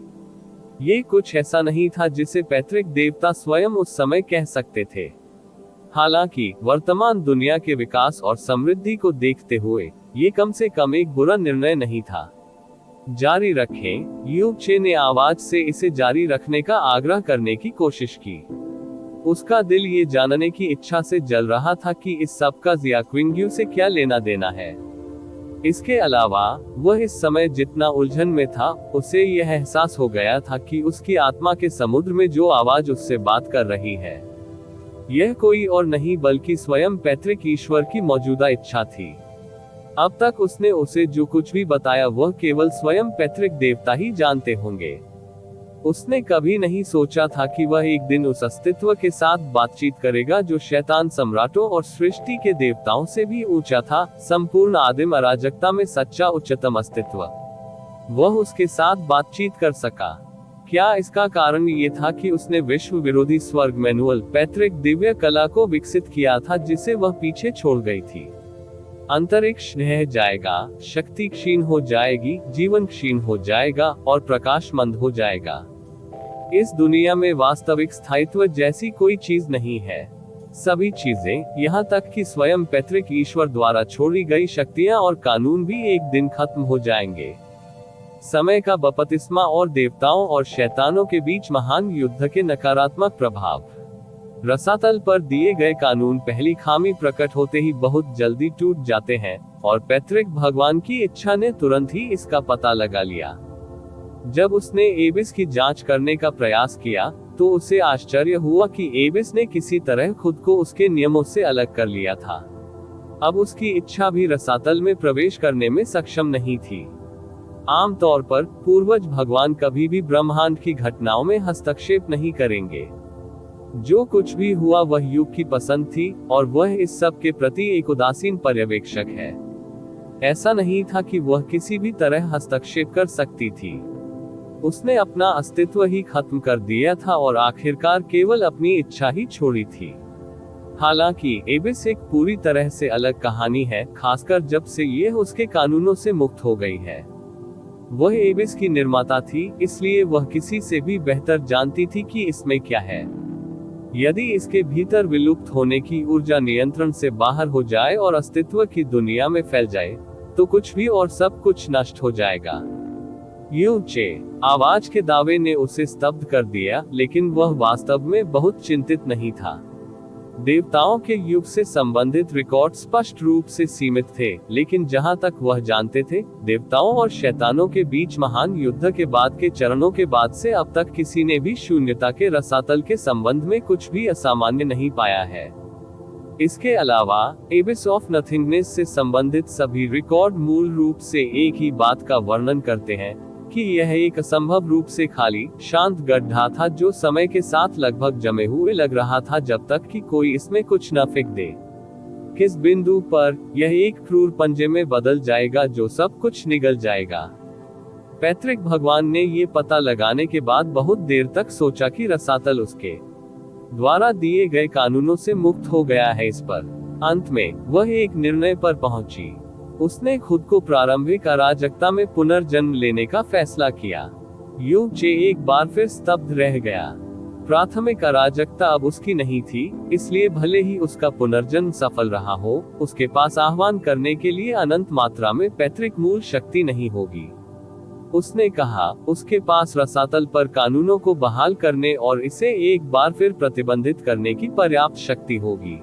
ये कुछ ऐसा नहीं था जिसे पैतृक देवता स्वयं उस समय कह सकते थे। हालांकि वर्तमान दुनिया के विकास और समृद्धि को देखते हुए ये कम से कम एक बुरा निर्णय नहीं था। जारी रखें, यू चे ने आवाज से इसे जारी रखने का आग्रह करने की कोशिश की। उसका दिल ये जानने की इच्छा से जल रहा था कि इस सब का जियाक्विंग्यू से क्या लेना देना है। इसके अलावा वह इस समय जितना उलझन में था, उसे यह एहसास हो गया था कि उसकी आत्मा के समुद्र में जो आवाज उससे बात कर रही है, यह कोई और नहीं बल्कि स्वयं पैतृक ईश्वर की मौजूदा इच्छा थी। अब तक उसने उसे जो कुछ भी बताया वह केवल स्वयं पैतृक देवता ही जानते होंगे। उसने कभी नहीं सोचा था कि वह एक दिन उस अस्तित्व के साथ बातचीत करेगा जो शैतान सम्राटों और सृष्टि के देवताओं से भी ऊंचा था, संपूर्ण आदिम अराजकता में सच्चा उच्चतम अस्तित्व। वह उसके साथ बातचीत कर सका। क्या इसका कारण ये था कि उसने विश्व विरोधी स्वर्ग मैनुअल पैतृक दिव्य कला को विकसित किया था, जिसे वह पीछे छोड़ गई थी? अंतरिक्ष ढह जाएगा, शक्ति क्षीण हो जाएगी, जीवन क्षीण हो जाएगा और प्रकाश मंद हो जाएगा। इस दुनिया में वास्तविक स्थायित्व जैसी कोई चीज नहीं है। सभी चीजें, यहाँ तक कि स्वयं पैतृक ईश्वर द्वारा छोड़ी गई शक्तियां और कानून भी एक दिन खत्म हो जाएंगे। समय का बपतिस्मा और देवताओं और शैतानों के बीच महान युद्ध के नकारात्मक प्रभाव। रसातल पर दिए गए कानून पहली खामी प्रकट होते ही बहुत जल्दी टूट जाते हैं, और पैतृक भगवान की इच्छा ने तुरंत ही इसका पता लगा लिया। जब उसने एबिस की जांच करने का प्रयास किया, तो उसे आश्चर्य हुआ कि एबिस ने किसी तरह खुद को उसके नियमों से अलग कर लिया था। अब उसकी इच्छा भी रसातल में प्रवेश करने में सक्षम नहीं थी। आमतौर पर पूर्वज भगवान कभी भी ब्रह्मांड की घटनाओं में हस्तक्षेप नहीं करेंगे। जो कुछ भी हुआ वह युग की पसंद थी, और वह इस सब के प्रति एक उदासीन पर्यवेक्षक है। ऐसा नहीं था कि वह किसी भी तरह हस्तक्षेप कर सकती थी। उसने अपना अस्तित्व ही खत्म कर दिया था और आखिरकार केवल अपनी इच्छा ही छोड़ी थी। हालांकि एबिस एक पूरी तरह से अलग कहानी है, खासकर जब से यह उसके कानूनों से मुक्त हो गई है। वह एबिस की निर्माता थी, इसलिए वह किसी से भी बेहतर जानती थी कि इसमें क्या है। यदि इसके भीतर विलुप्त होने की ऊर्जा नियंत्रण से बाहर हो जाए और अस्तित्व की दुनिया में फैल जाए, तो कुछ भी और सब कुछ नष्ट हो जाएगा। यू चे आवाज के दावे ने उसे स्तब्ध कर दिया, लेकिन वह वास्तव में बहुत चिंतित नहीं था। देवताओं के युग से संबंधित रिकॉर्ड स्पष्ट रूप से सीमित थे, लेकिन जहां तक वह जानते थे, देवताओं और शैतानों के बीच महान युद्ध के बाद के चरणों के बाद से अब तक किसी ने भी शून्यता के रसातल के संबंध में कुछ भी असामान्य नहीं पाया है। इसके अलावा एबिस ऑफ नथिंगनेस से संबंधित सभी रिकॉर्ड मूल रूप से एक ही बात का वर्णन करते हैं कि यह एक असंभव रूप से खाली, शांत गड्ढा था जो समय के साथ लगभग जमे हुए लग रहा था, जब तक कि कोई इसमें कुछ न फेंक दे। किस बिंदु पर यह एक क्रूर पंजे में बदल जाएगा जो सब कुछ निगल जाएगा। पैतृक भगवान ने ये पता लगाने के बाद बहुत देर तक सोचा कि रसातल उसके द्वारा दिए गए कानूनों से मुक्त हो गया है। इस पर अंत में वह एक निर्णय पर पहुंची। उसने खुद को प्रारंभिक अराजकता में पुनर्जन्म लेने का फैसला किया। यू चे एक बार फिर स्तब्ध रह गया। प्राथमिक अराजकता अब उसकी नहीं थी, इसलिए भले ही उसका पुनर्जन्म सफल रहा हो, उसके पास आह्वान करने के लिए अनंत मात्रा में पैतृक मूल शक्ति नहीं होगी। उसने कहा, उसके पास रसातल पर कानूनों को बहाल करने और इसे एक बार फिर प्रतिबंधित करने की पर्याप्त शक्ति होगी।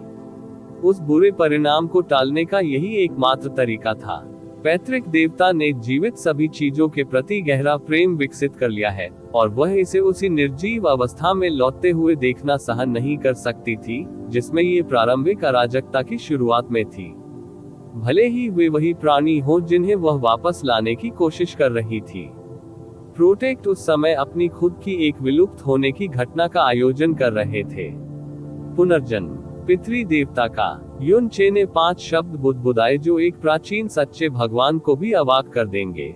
उस बुरे परिणाम को टालने का यही एकमात्र तरीका था। पैतृक देवता ने जीवित सभी चीजों के प्रति गहरा प्रेम विकसित कर लिया है, और वह इसे उसी निर्जीव अवस्था में लौटते हुए देखना सहन नहीं कर सकती थी, जिसमें ये प्रारंभिक अराजकता की शुरुआत में थी। भले ही वे वही प्राणी हो जिन्हें वह वापस लाने की कोशिश कर रही थी। प्रोटेक्ट उस समय अपनी खुद की एक विलुप्त होने की घटना का आयोजन कर रहे थे। पुनर्जन्म पितृ देवता का युन चे ने 5 शब्द बुदबुदाए जो एक प्राचीन सच्चे भगवान को भी अवाक कर देंगे।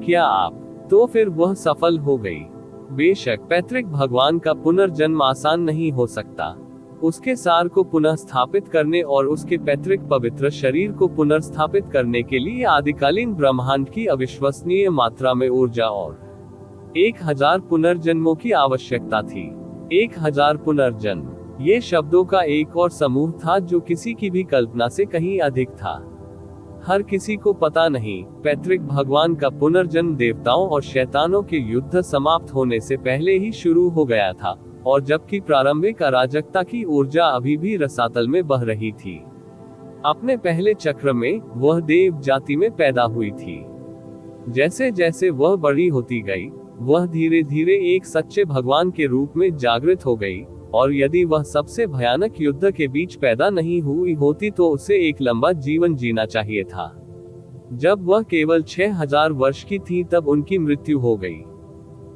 क्या आप? तो फिर वह सफल हो गई। बेशक पैतृक भगवान का पुनर्जन्म आसान नहीं हो सकता। उसके सार को पुनः स्थापित करने और उसके पैतृक पवित्र शरीर को पुनर्स्थापित करने के लिए आदिकालीन ब्रह्मांड की अविश्वसनीय मात्रा में ऊर्जा और 1000 पुनर्जन्मों की आवश्यकता थी। 1000 पुनर्जन्म, ये शब्दों का एक और समूह था जो किसी की भी कल्पना से कहीं अधिक था। हर किसी को पता नहीं, पैतृक भगवान का पुनर्जन्म देवताओं और शैतानों के युद्ध समाप्त होने से पहले ही शुरू हो गया था, और जबकि प्रारंभिक अराजकता की ऊर्जा अभी भी रसातल में बह रही थी। अपने पहले चक्र में वह देव जाति में पैदा हुई थी। जैसे जैसे वह बड़ी होती गई, वह धीरे धीरे एक सच्चे भगवान के रूप में जागृत हो गई, और यदि वह सबसे भयानक युद्ध के बीच पैदा नहीं हुई होती तो उसे एक लंबा जीवन जीना चाहिए था। जब वह केवल 6000 वर्ष की थी तब उनकी मृत्यु हो गई।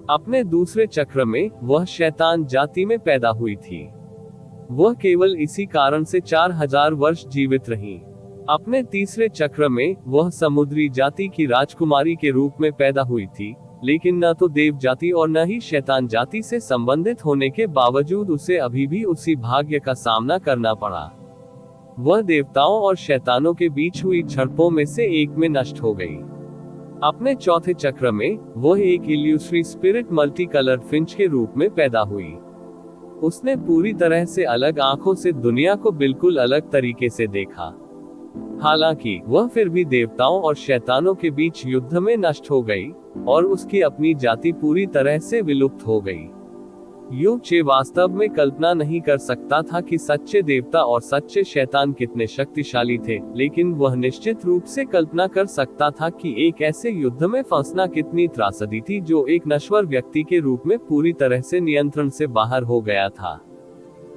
अपने दूसरे चक्र में वह शैतान जाति में पैदा हुई थी। वह केवल इसी कारण से 4000 वर्ष जीवित रही। अपने तीसरे चक्र में वह समुद्री जाति की राजकुमारी के रूप में पैदा हुई थी, लेकिन न तो देव जाति और न ही शैतान जाति से संबंधित होने के बावजूद उसे अभी भी उसी भाग्य का सामना करना पड़ा। वह देवताओं और शैतानों के बीच हुई झड़पों में से एक में नष्ट हो गई। अपने चौथे चक्र में वह एक illusory spirit multi coloured Finch के रूप में पैदा हुई। उसने पूरी तरह से अलग आंखों से दुनिया को बिल्कुल अलग तरीके से देखा। हालांकि वह फिर भी देवताओं और शैतानों के बीच युद्ध में नष्ट हो गई, और उसकी अपनी जाति पूरी तरह से विलुप्त हो गई। यू चे वास्तव में कल्पना नहीं कर सकता था कि सच्चे देवता और सच्चे शैतान कितने शक्तिशाली थे, लेकिन वह निश्चित रूप से कल्पना कर सकता था कि एक ऐसे युद्ध में फंसना कितनी त्रासदी थी जो एक नश्वर व्यक्ति के रूप में पूरी तरह से नियंत्रण से बाहर हो गया था।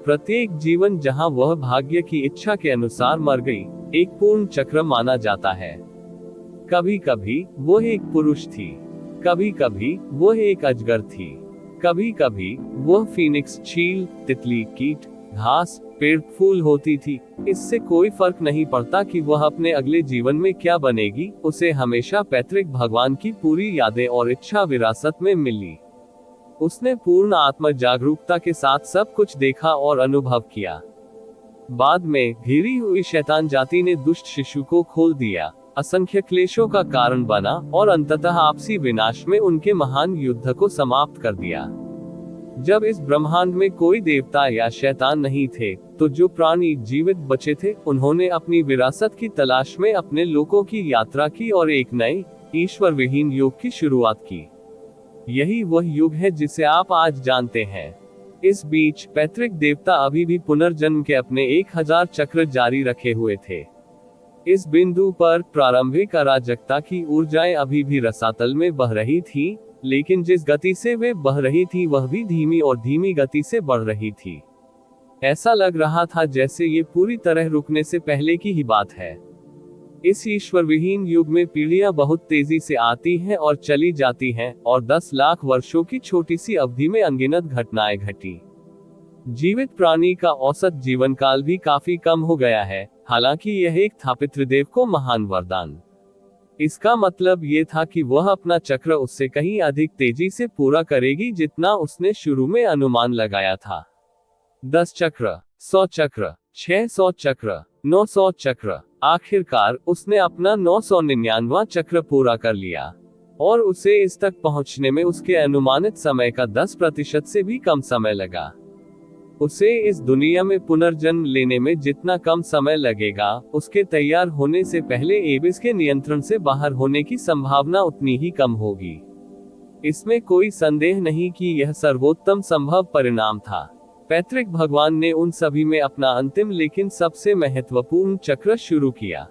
प्रत्येक जीवन जहां वह भाग्य की इच्छा के अनुसार मर गई, एक पूर्ण चक्र माना जाता है। कभी कभी वह एक पुरुष थी, कभी कभी वह एक अजगर थी, कभी कभी वह फीनिक्स, चील, तितली, कीट, घास, पेड़, फूल होती थी। इससे कोई फर्क नहीं पड़ता कि वह अपने अगले जीवन में क्या बनेगी, उसे हमेशा पैतृक भगवान की पूरी यादें और इच्छा विरासत में मिली। उसने पूर्ण आत्म जागरूकता के साथ सब कुछ देखा और अनुभव किया। बाद में घिरी हुई शैतान जाति ने दुष्ट शिशु को खोल दिया, असंख्य क्लेशों का कारण बना और अंततः आपसी विनाश में उनके महान युद्ध को समाप्त कर दिया। जब इस ब्रह्मांड में कोई देवता या शैतान नहीं थे, तो जो प्राणी जीवित बचे थे उन्होंने अपनी विरासत की तलाश में अपने लोकों की यात्रा की और एक नए ईश्वर विहीन युग की शुरुआत की। यही वह युग है जिसे आप आज जानते हैं। इस बीच पैतृक देवता अभी भी पुनर्जन्म के अपने 1000 चक्र जारी रखे हुए थे। इस बिंदु पर प्रारंभिक अराजकता की ऊर्जाएं अभी भी रसातल में बह रही थीं, लेकिन जिस गति से वे बह रही थी वह भी धीमी और धीमी गति से बढ़ रही थी। ऐसा लग रहा था जैसे ये पूरी तरह रुकने से पहले की ही बात है। इस ईश्वर विहीन युग में पीढ़ियां बहुत तेजी से आती हैं और चली जाती हैं, और 10 लाख वर्षों की छोटी सी अवधि में अनगिनत घटनाएं घटी। जीवित प्राणी का औसत जीवन काल भी काफी कम हो गया है, हालांकि यह एक था पितृदेव को महान वरदान। इसका मतलब ये था कि वह अपना चक्र उससे कहीं अधिक तेजी से पूरा करेगी जितना उसने शुरू में अनुमान लगाया था। 10 चक्र, 100 चक्र, 600 चक्र, 900 चक्र, आखिरकार उसने अपना 999वां चक्र पूरा कर लिया। और उसे इस तक पहुंचने में उसके अनुमानित समय का 10% से भी कम समय लगा। उसे इस दुनिया में पुनर्जन्म लेने में जितना कम समय लगेगा, उसके तैयार होने से पहले एबिस के नियंत्रण से बाहर होने की संभावना उतनी ही कम होगी। इसमें कोई संदेह नहीं कि यह सर्वोत्तम संभव परिणाम था। पैट्रिक भगवान ने उन सभी में अपना अंतिम लेकिन सबसे महत्वपूर्ण चक्र शुरू किया।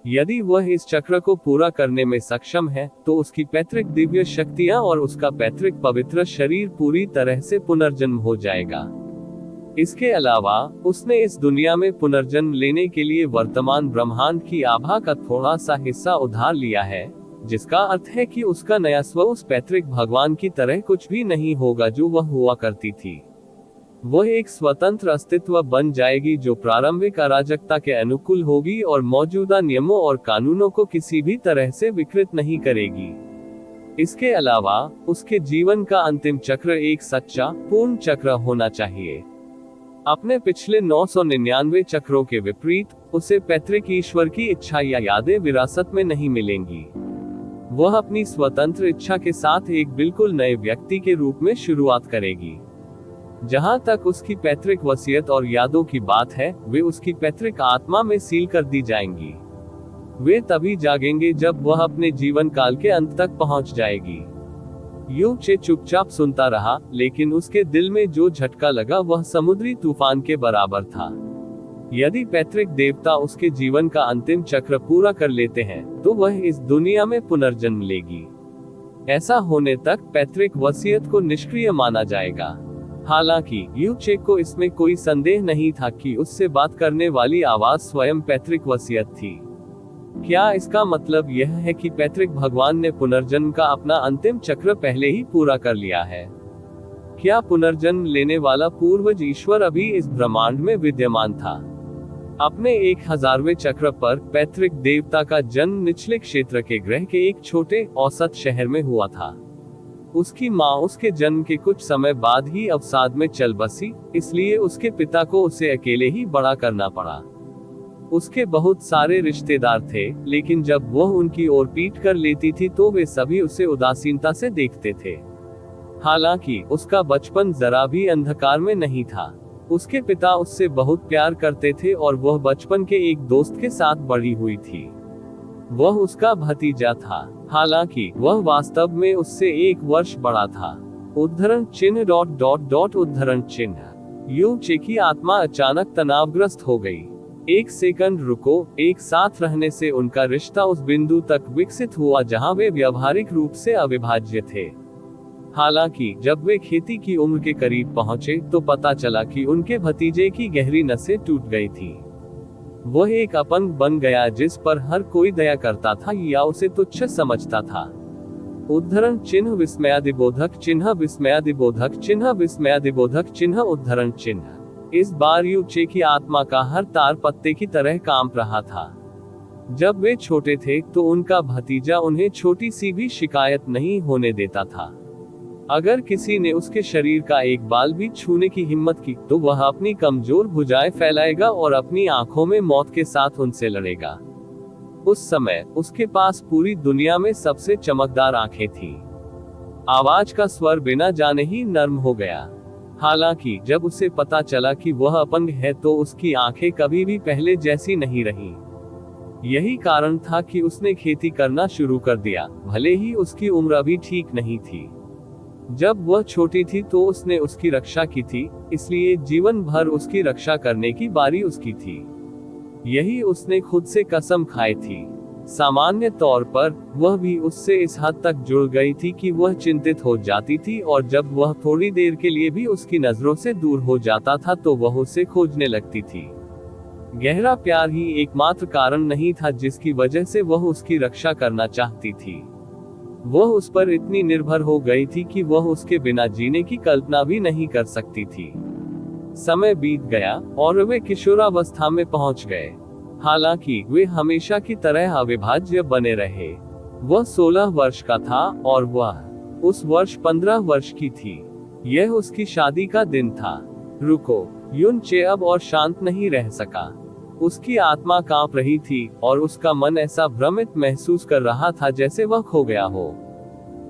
यदि वह इस चक्र को पूरा करने में सक्षम है, तो उसकी पैतृक दिव्य शक्तियां और उसका पैतृक पवित्र शरीर पूरी तरह से पुनर्जन्म हो जाएगा। इसके अलावा उसने इस दुनिया में पुनर्जन्म लेने के लिए वर्तमान ब्रह्मांड की आभा का थोड़ा सा हिस्सा उधार लिया है, जिसका अर्थ है कि उसका नया स्व उस पैतृक भगवान की तरह कुछ भी नहीं होगा जो वह हुआ करती थी। वह एक स्वतंत्र अस्तित्व बन जाएगी जो प्रारंभिक अराजकता के अनुकूल होगी और मौजूदा नियमों और कानूनों को किसी भी तरह से विकृत नहीं करेगी। इसके अलावा उसके जीवन का अंतिम चक्र एक सच्चा पूर्ण चक्र होना चाहिए। अपने पिछले 999 चक्रों के विपरीत, उसे पैतृक ईश्वर की इच्छा या यादें विरासत में नहीं मिलेंगी। वह अपनी स्वतंत्र इच्छा के साथ एक बिल्कुल नए व्यक्ति के रूप में शुरुआत करेगी। जहां तक उसकी पैतृक वसीयत और यादों की बात है, वे उसकी पैतृक आत्मा में सील कर दी जाएंगी। वे तभी जागेंगे जब वह अपने जीवन काल के अंत तक पहुंच जाएगी। यू चे चुपचाप सुनता रहा, लेकिन उसके दिल में जो झटका लगा वह समुद्री तूफान के बराबर था। यदि पैतृक देवता उसके जीवन का अंतिम चक्र पूरा कर लेते हैं, तो वह इस दुनिया में पुनर्जन्म लेगी। ऐसा होने तक पैतृक वसीयत को निष्क्रिय माना जाएगा। हालांकि यू चे को इसमें कोई संदेह नहीं था कि उससे बात करने वाली आवाज स्वयं पैतृक वसीयत थी। क्या इसका मतलब यह है कि पैतृक भगवान ने पुनर्जन्म का अपना अंतिम चक्र पहले ही पूरा कर लिया है? क्या पुनर्जन्म लेने वाला पूर्वज ईश्वर अभी इस ब्रह्मांड में विद्यमान था? अपने 1000वें चक्र पर पैतृक देवता का जन्म निचले क्षेत्र के ग्रह के एक छोटे औसत शहर में हुआ था। उसकी माँ उसके जन्म के कुछ समय बाद ही अवसाद में चल बसी, इसलिए उसके पिता को उसे अकेले ही बड़ा करना पड़ा। उसके बहुत सारे रिश्तेदार थे, लेकिन जब वह उनकी ओर पीट कर लेती थी तो वे सभी उसे उदासीनता से देखते थे। हालांकि उसका बचपन जरा भी अंधकार में नहीं था। उसके पिता उससे बहुत प्यार करते थे और वह बचपन के एक दोस्त के साथ बड़ी हुई थी। वह उसका भतीजा था, हालांकि वह वास्तव में उससे 1 वर्ष बड़ा था। उद्धरण चिन्ह ... उद्धरण चिन्ह। यू चे की आत्मा अचानक तनावग्रस्त हो गई। एक सेकंड रुको, एक साथ रहने से उनका रिश्ता उस बिंदु तक विकसित हुआ जहां वे व्यावहारिक रूप से अविभाज्य थे। हालांकि जब वे खेती की उम्र के करीब पहुंचे तो पता चला कि उनके भतीजे की गहरी नसें टूट गई थी। वह एक अपंग बन गया जिस पर हर कोई दया करता था या उसे तुच्छ समझता था। उद्धरण चिन्ह विस्मयादिबोधक चिन्ह विस्मयादिबोधक चिन्ह विस्मयादिबोधक चिन्ह उद्धरण चिन्ह। इस बार यू चे की आत्मा का हर तार पत्ते की तरह कांप रहा था। जब वे छोटे थे तो उनका भतीजा उन्हें छोटी सी भी शिकायत नहीं होने देता था। अगर किसी ने उसके शरीर का एक बाल भी छूने की हिम्मत की तो वह अपनी कमजोर भुजाएं फैलाएगा और अपनी आंखों में मौत के साथ उनसे लड़ेगा। उस समय उसके पास पूरी दुनिया में सबसे चमकदार आंखें थी। आवाज का स्वर बिना जाने ही नर्म हो गया। हालांकि जब उसे पता चला कि वह अपंग है तो उसकी आंखें कभी भी पहले जैसी नहीं रहीं। यही कारण था कि उसने खेती करना शुरू कर दिया, भले ही उसकी उम्र अभी ठीक नहीं थी। जब वह छोटी थी तो उसने उसकी रक्षा की थी, इसलिए जीवन भर उसकी रक्षा करने की बारी उसकी थी। यही उसने खुद से कसम खाई थी। सामान्य तौर पर वह भी उससे इस हद तक जुड़ गई थी कि वह चिंतित हो जाती थी और जब वह थोड़ी देर के लिए भी उसकी नजरों से दूर हो जाता था तो वह उसे खोजने लगती थी। गहरा प्यार ही एकमात्र कारण नहीं था जिसकी वजह से वह उसकी रक्षा करना चाहती थी। वह उस पर इतनी निर्भर हो गई थी कि वह उसके बिना जीने की कल्पना भी नहीं कर सकती थी। समय बीत गया और वे किशोरावस्था में पहुंच गए। हालांकि वे हमेशा की तरह अविभाज्य बने रहे। वह 16 वर्ष का था और वह उस वर्ष 15 वर्ष की थी। यह उसकी शादी का दिन था। रुको, युन चे अब और शांत नहीं रह सका। उसकी आत्मा कांप रही थी और उसका मन ऐसा भ्रमित महसूस कर रहा था जैसे वह खो गया हो।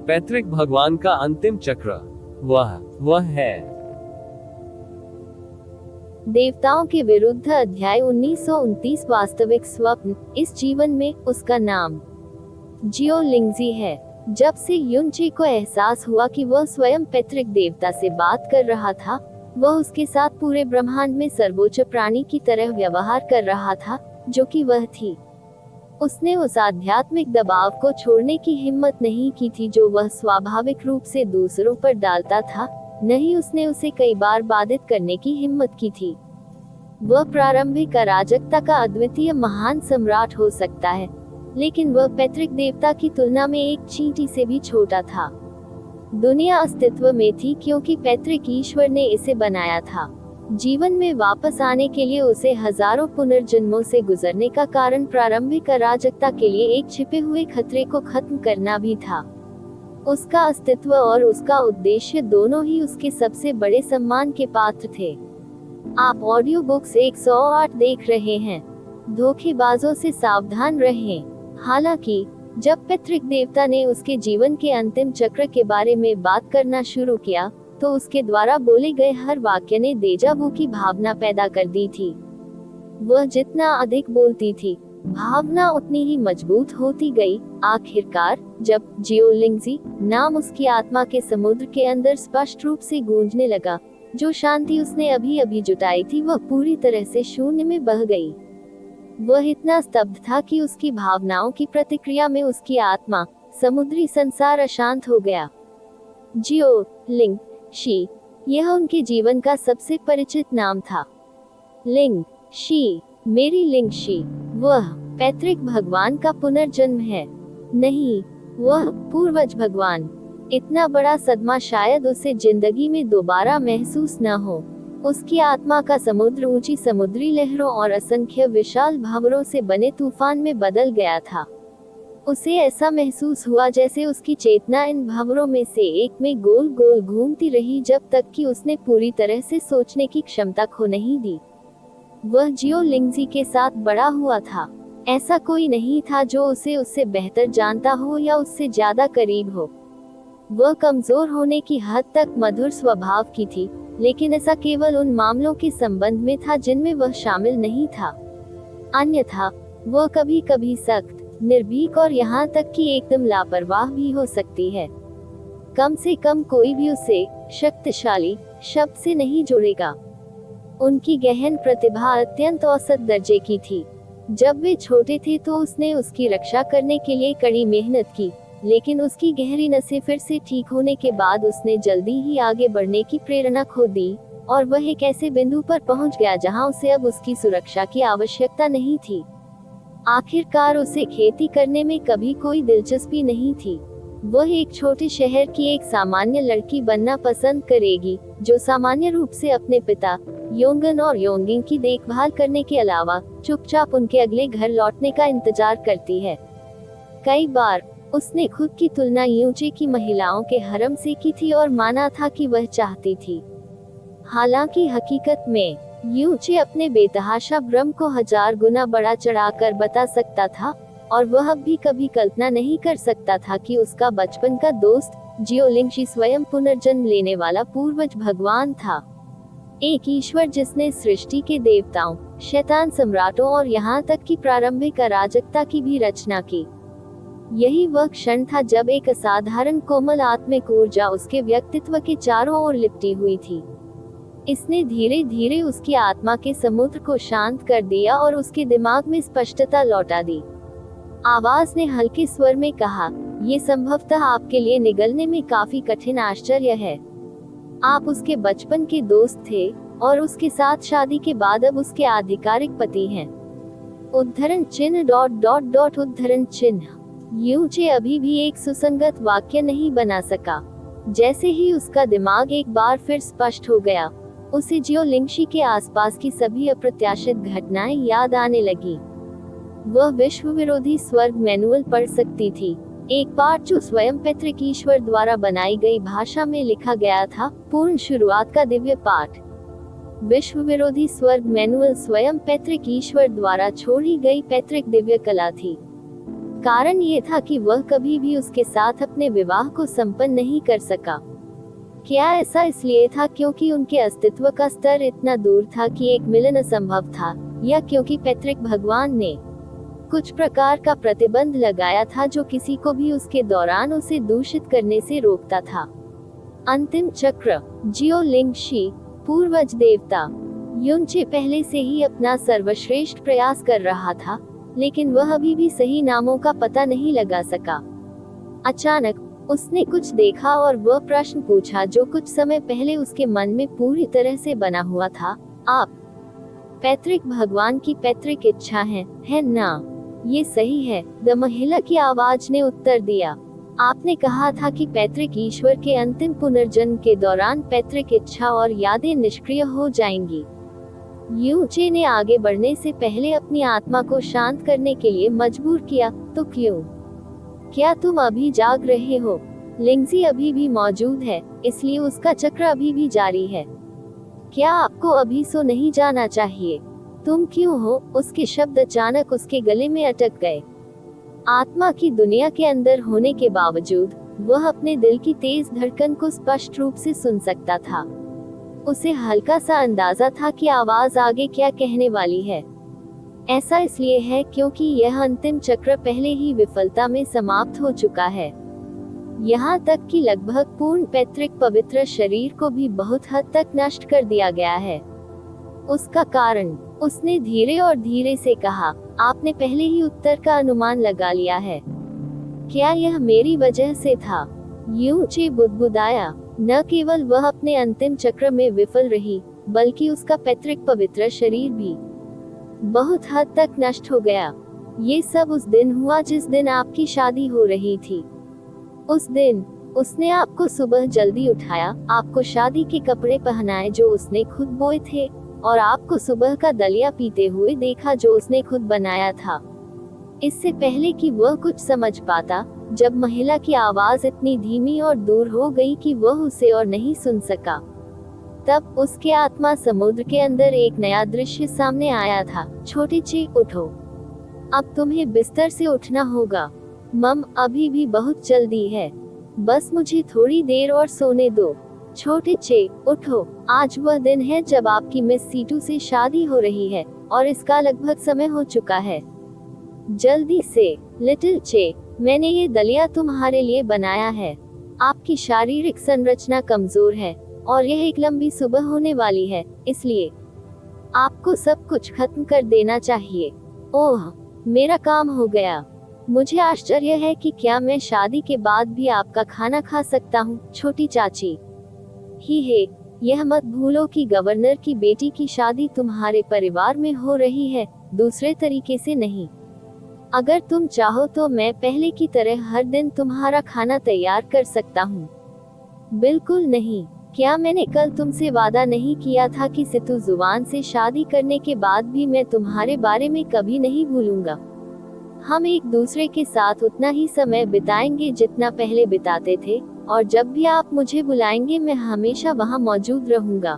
पैतृक भगवान का अंतिम चक्र वह है। देवताओं के विरुद्ध अध्याय 1929 वास्तविक स्वप्न। इस जीवन में उसका नाम जियो लिंगजी है। जब से युनची को एहसास हुआ कि वह स्वयं पैतृक देवता से बात कर रहा था, वह उसके साथ पूरे ब्रह्मांड में सर्वोच्च प्राणी की तरह व्यवहार कर रहा था, जो कि वह थी। उसने उस आध्यात्मिक दबाव को छोड़ने की हिम्मत नहीं की थी जो वह स्वाभाविक रूप से दूसरों पर डालता था, नहीं उसने उसे कई बार बाधित करने की हिम्मत की थी। वह प्रारंभिक अराजकता का अद्वितीय महान सम्राट हो सकता है, लेकिन वह पैतृक देवता की तुलना में एक चींटी से भी छोटा था। दुनिया अस्तित्व में थी क्योंकि पैतृक ईश्वर ने इसे बनाया था। जीवन में वापस आने के लिए उसे हजारों पुनर्जन्मों से गुजरने का कारण प्रारंभिक अराजकता के लिए एक छिपे हुए खतरे को खत्म करना भी था। उसका अस्तित्व और उसका उद्देश्य दोनों ही उसके सबसे बड़े सम्मान के पात्र थे। आप ऑडियो बुक्स 108 देख रहे हैं। धोखेबाजों से सावधान रहें। हालांकि जब पैतृक देवता ने उसके जीवन के अंतिम चक्र के बारे में बात करना शुरू किया, तो उसके द्वारा बोले गए हर वाक्य ने डेजा वू की भावना पैदा कर दी थी। वह जितना अधिक बोलती थी, भावना उतनी ही मजबूत होती गई। आखिरकार जब जियो लिंगजी नाम उसकी आत्मा के समुद्र के अंदर स्पष्ट रूप से गूंजने लगा, जो शांति उसने अभी अभी जुटाई थी वह पूरी तरह से शून्य में बह गई। वह इतना स्तब्ध था कि उसकी भावनाओं की प्रतिक्रिया में उसकी आत्मा, समुद्री संसार अशांत हो गया। जियो लिंग शी, यह उनके जीवन का सबसे परिचित नाम था। लिंग शी, मेरी लिंग शी, वह पैतृक भगवान का पुनर्जन्म है। नहीं, वह पूर्वज भगवान। इतना बड़ा सदमा शायद उसे जिंदगी में दोबारा महसूस न हो। उसकी आत्मा का समुद्र ऊंची समुद्री लहरों और असंख्य विशाल भंवरों से बने तूफान में बदल गया था। उसे ऐसा महसूस हुआ जैसे उसकी चेतना इन भंवरों में से एक में गोल गोल घूमती रही जब तक कि उसने पूरी तरह से सोचने की क्षमता खो नहीं दी। वह जियो लिंगजी के साथ बड़ा हुआ था। ऐसा कोई नहीं था जो उसे उससे बेहतर जानता हो या उससे ज्यादा करीब हो। वह कमजोर होने की हद तक मधुर स्वभाव की थी, लेकिन ऐसा केवल उन मामलों के संबंध में था जिनमें वह शामिल नहीं था। अन्यथा वह कभी कभी सख्त, निर्भीक और यहाँ तक कि एकदम लापरवाह भी हो सकती है। कम से कम कोई भी उसे शक्तिशाली शब्द से नहीं जोड़ेगा। उनकी गहन प्रतिभा अत्यंत औसत दर्जे की थी। जब वे छोटे थे तो उसने उसकी रक्षा करने के लिए कड़ी मेहनत की, लेकिन उसकी गहरी नसें फिर से ठीक होने के बाद उसने जल्दी ही आगे बढ़ने की प्रेरणा खो दी, और वह एक ऐसे बिंदु पर पहुंच गया जहां उसे अब उसकी सुरक्षा की आवश्यकता नहीं थी। आखिरकार उसे खेती करने में कभी कोई दिलचस्पी नहीं थी। वह एक छोटे शहर की एक सामान्य लड़की बनना पसंद करेगी, जो सामान्य रूप से अपने पिता योंगन और योंगिंग की देखभाल करने के अलावा चुपचाप उनके अगले घर लौटने का इंतजार करती है। कई बार उसने खुद की तुलना यूचे की महिलाओं के हरम से की थी और माना था कि वह चाहती थी। हालांकि हकीकत में यूचे अपने बेतहाशा भ्रम को 1000 गुना बड़ा चढ़ाकर बता सकता था, और वह अब भी कभी कल्पना नहीं कर सकता था कि उसका बचपन का दोस्त जियो लिंगशी स्वयं पुनर्जन्म लेने वाला पूर्वज भगवान था। एक ईश्वर जिसने सृष्टि के देवताओं, शैतान सम्राटों और यहाँ तक कि प्रारंभिक अराजकता की भी रचना की। यही वह क्षण था जब एक असाधारण कोमल आत्मिक ऊर्जा उसके व्यक्तित्व के चारों ओर लिपटी हुई थी। इसने धीरे धीरे उसकी आत्मा के समुद्र को शांत कर दिया और उसके दिमाग में स्पष्टता लौटा दी। आवाज ने हल्के स्वर में कहा, "ये संभवतः आपके लिए निगलने में काफी कठिन आश्चर्य है। आप उसके बचपन के दोस्त थे और उसके साथ शादी के बाद अब उसके आधिकारिक पति हैं। उद्धरण चिन्ह ... उद्धरण चिन्ह। यूचे अभी भी एक सुसंगत वाक्य नहीं बना सका। जैसे ही उसका दिमाग एक बार फिर स्पष्ट हो गया, उसे जियो लिंगशी के आसपास की सभी अप्रत्याशित घटनाएं याद आने लगी। वह विश्व विरोधी स्वर्ग मैनुअल पढ़ सकती थी, एक पाठ जो स्वयं पैतृक ईश्वर द्वारा बनाई गई भाषा में लिखा गया था, पूर्ण शुरुआत का दिव्य पाठ। विश्व विरोधी स्वर्ग मैनुअल स्वयं पैतृक ईश्वर द्वारा छोड़ी गई पैतृक दिव्य कला थी। कारण ये था कि वह कभी भी उसके साथ अपने विवाह को संपन्न नहीं कर सका। क्या ऐसा इसलिए था क्योंकि उनके अस्तित्व का स्तर इतना दूर था कि एक मिलन असंभव था, या क्योंकि पैतृक भगवान ने कुछ प्रकार का प्रतिबंध लगाया था जो किसी को भी उसके दौरान उसे दूषित करने से रोकता था? अंतिम चक्र। जियो लिंगशी, पूर्वज देवता। युनचे पहले से ही अपना सर्वश्रेष्ठ प्रयास कर रहा था, लेकिन वह अभी भी सही नामों का पता नहीं लगा सका। अचानक उसने कुछ देखा और वह प्रश्न पूछा जो कुछ समय पहले उसके मन में पूरी तरह से बना हुआ था। आप पैतृक भगवान की पैतृक इच्छा हैं, है ना? ये सही है, द महिला की आवाज ने उत्तर दिया। आपने कहा था कि पैतृक ईश्वर के अंतिम पुनर्जन्म के दौरान पैतृक इच्छा और यादें निष्क्रिय हो जाएंगी। यूचे ने आगे बढ़ने से पहले अपनी आत्मा को शांत करने के लिए मजबूर किया। तो क्यों? क्या तुम अभी जाग रहे हो? लिंगजी अभी भी मौजूद है, इसलिए उसका चक्र अभी भी जारी है। क्या आपको अभी सो नहीं जाना चाहिए? तुम क्यों हो? उसके शब्द अचानक उसके गले में अटक गए। आत्मा की दुनिया के अंदर होने के बावजूद वह अपने दिल की तेज धड़कन को स्पष्ट रूप से सुन सकता था। उसे हल्का सा अंदाजा था कि आवाज आगे क्या कहने वाली है। ऐसा इसलिए है क्योंकि यह अंतिम चक्र पहले ही विफलता में समाप्त हो चुका है। यहाँ तक कि लगभग पूर्ण पैतृक पवित्र शरीर को भी बहुत हद तक नष्ट कर दिया गया है। उसका कारण, उसने धीरे और धीरे से कहा, आपने पहले ही उत्तर का अनुमान लगा लिया है। क्या यह मेरी वजह से था? यूचे बुदबुदाया। न केवल वह अपने अंतिम चक्र में विफल रही, बल्कि उसका पैतृक पवित्र शरीर भी बहुत हद तक नष्ट हो गया। ये सब उस दिन हुआ जिस दिन आपकी शादी हो रही थी। उस दिन उसने आपको सुबह जल्दी उठाया, आपको शादी के कपड़े पहनाए जो उसने खुद बोए थे, और आपको सुबह का दलिया पीते हुए देखा जो उसने खुद बनाया था। इससे पहले कि वह कुछ समझ पाता, जब महिला की आवाज इतनी धीमी और दूर हो गई कि वह उसे और नहीं सुन सका, तब उसके आत्मा समुद्र के अंदर एक नया दृश्य सामने आया था। छोटे चे, उठो, अब तुम्हें बिस्तर से उठना होगा। मम, अभी भी बहुत जल्दी है, बस मुझे थोड़ी देर और सोने दो। छोटे चे, उठो, आज वह दिन है जब आपकी मिस सीटू से शादी हो रही है, और इसका लगभग समय हो चुका है। जल्दी से। लिटिल चे, मैंने ये दलिया तुम्हारे लिए बनाया है। आपकी शारीरिक संरचना कमजोर है, और यह एक लंबी सुबह होने वाली है, इसलिए आपको सब कुछ खत्म कर देना चाहिए। ओह, मेरा काम हो गया। मुझे आश्चर्य है कि क्या मैं शादी के बाद भी आपका खाना खा सकता हूँ, छोटी चाची। ही है, यह मत भूलो कि गवर्नर की बेटी की शादी तुम्हारे परिवार में हो रही है, दूसरे तरीके से नहीं। अगर तुम चाहो तो मैं पहले की तरह हर दिन तुम्हारा खाना तैयार कर सकता हूँ। बिल्कुल नहीं। क्या मैंने कल तुमसे वादा नहीं किया था कि सितु जुबान से शादी करने के बाद भी मैं तुम्हारे बारे में कभी नहीं भूलूंगा। हम एक दूसरे के साथ उतना ही समय बिताएंगे जितना पहले बिताते थे, और जब भी आप मुझे बुलाएंगे मैं हमेशा वहाँ मौजूद रहूंगा।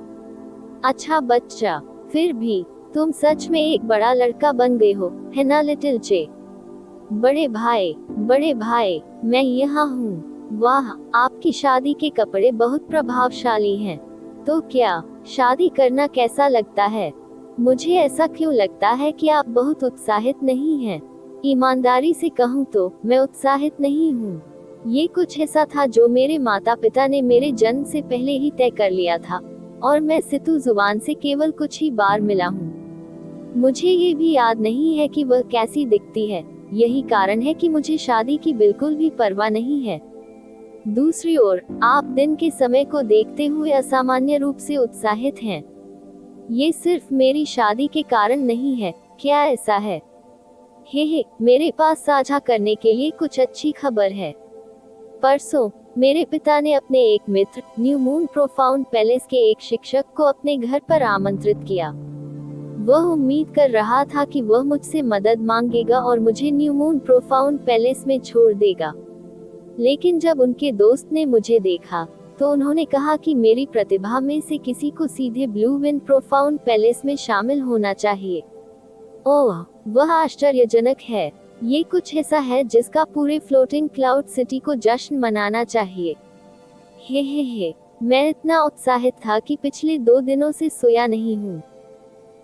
अच्छा बच्चा, फिर भी तुम सच में एक बड़ा लड़का बन गए हो, है ना लिटिल चे? बड़े भाई, मैं यहाँ हूँ। वाह, आपकी शादी के कपड़े बहुत प्रभावशाली हैं। तो क्या शादी करना कैसा लगता है? मुझे ऐसा क्यों लगता है कि आप बहुत उत्साहित नहीं हैं? ईमानदारी से कहूँ तो मैं उत्साहित नहीं हूँ। ये कुछ ऐसा था जो मेरे माता पिता ने मेरे जन्म से पहले ही तय कर लिया था, और मैं सितु जुबान से केवल कुछ ही बार मिला हूँ। मुझे ये भी याद नहीं है कि वह कैसी दिखती है। यही कारण है कि मुझे शादी की बिल्कुल भी परवाह नहीं है। दूसरी ओर, आप दिन के समय को देखते हुए असामान्य रूप से उत्साहित हैं। ये सिर्फ मेरी शादी के कारण नहीं है, क्या ऐसा है? हे, मेरे पास साझा करने के लिए कुछ अच्छी खबर है। परसों मेरे पिता ने अपने एक मित्र, न्यू मून प्रोफाउंड पैलेस के एक शिक्षक को अपने घर पर आमंत्रित किया। वह उम्मीद कर रहा था कि वह मुझसे मदद मांगेगा और मुझे न्यू मून प्रोफाउंड पैलेस में छोड़ देगा। लेकिन जब उनके दोस्त ने मुझे देखा, तो उन्होंने कहा कि मेरी प्रतिभा में से किसी को सीधे ब्लू विंड प्रोफाउंड पैलेस में शामिल होना चाहिए। ओह, वह आश्चर्यजनक है। ये कुछ ऐसा है जिसका पूरे फ्लोटिंग क्लाउड सिटी को जश्न मनाना चाहिए। हे, मैं इतना उत्साहित था कि पिछले 2 दिनों से सोया नहीं हूँ।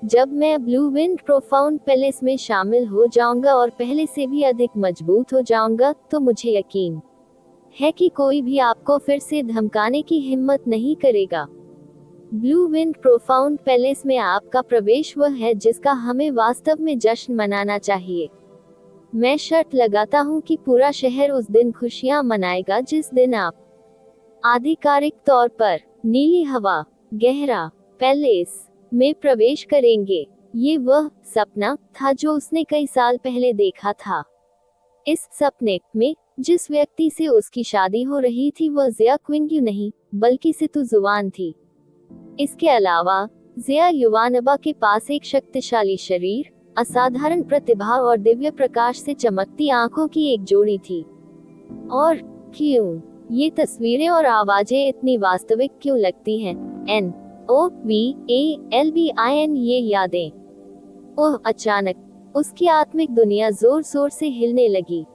जब मैं ब्लू विंड प्रोफाउंड पैलेस में शामिल हो जाऊंगा और पहले से भी अधिक मजबूत हो जाऊंगा, तो मुझे यकीन है कि कोई भी आपको फिर से धमकाने की हिम्मत नहीं करेगा। ब्लू विंड प्रोफाउंड पैलेस में आपका प्रवेश वह है जिसका हमें वास्तव में जश्न मनाना चाहिए। मैं शर्त लगाता हूँ कि पूरा शहर उस दिन खुशियाँ मनाएगा जिस दिन आप आधिकारिक तौर पर नीली हवा गहरा पैलेस में प्रवेश करेंगे। ये वह सपना था जो उसने कई साल पहले देखा था। इस सपने में जिस व्यक्ति से उसकी शादी हो रही थी वह ज़िया क्विंग्यू नहीं बल्कि सितु जुवान थी। इसके अलावा ज़िया युवानबा के पास एक शक्तिशाली शरीर, असाधारण प्रतिभा और दिव्य प्रकाश से चमकती आंखों की एक जोड़ी थी। और क्यों ये तस्वीरें और आवाजें इतनी वास्तविक क्यों लगती हैं? NOVALBIN ये यादें। ओह, अचानक उसकी आत्मिक दुनिया जोर जोर से हिलने लगी।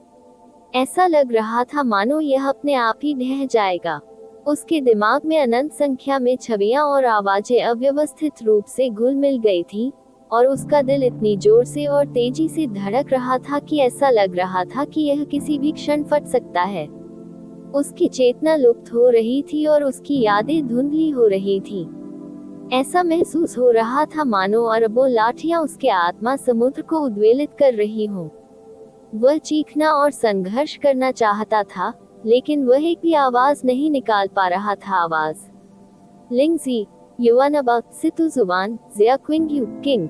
ऐसा लग रहा था मानो यह अपने आप ही ढह जाएगा। उसके दिमाग में अनंत संख्या में छवियां और आवाजें अव्यवस्थित रूप से घुल मिल गई थी, और उसका दिल इतनी जोर से और तेजी से धड़क रहा था कि ऐसा लग रहा था कि यह किसी भी क्षण फट सकता है। उसकी चेतना लुप्त हो रही थी और उसकी यादें धुंधली हो रही थी। ऐसा महसूस हो रहा था मानो अरबों लाठियां उसके आत्मा समुद्र को उद्वेलित कर रही हों। वह चीखना और संघर्ष करना चाहता था, लेकिन वह एक भी आवाज नहीं निकाल पा रहा था। आवाज लिंगजी, युवानबा, सितु जुवान, ज़िया क्विंग्यू, किंग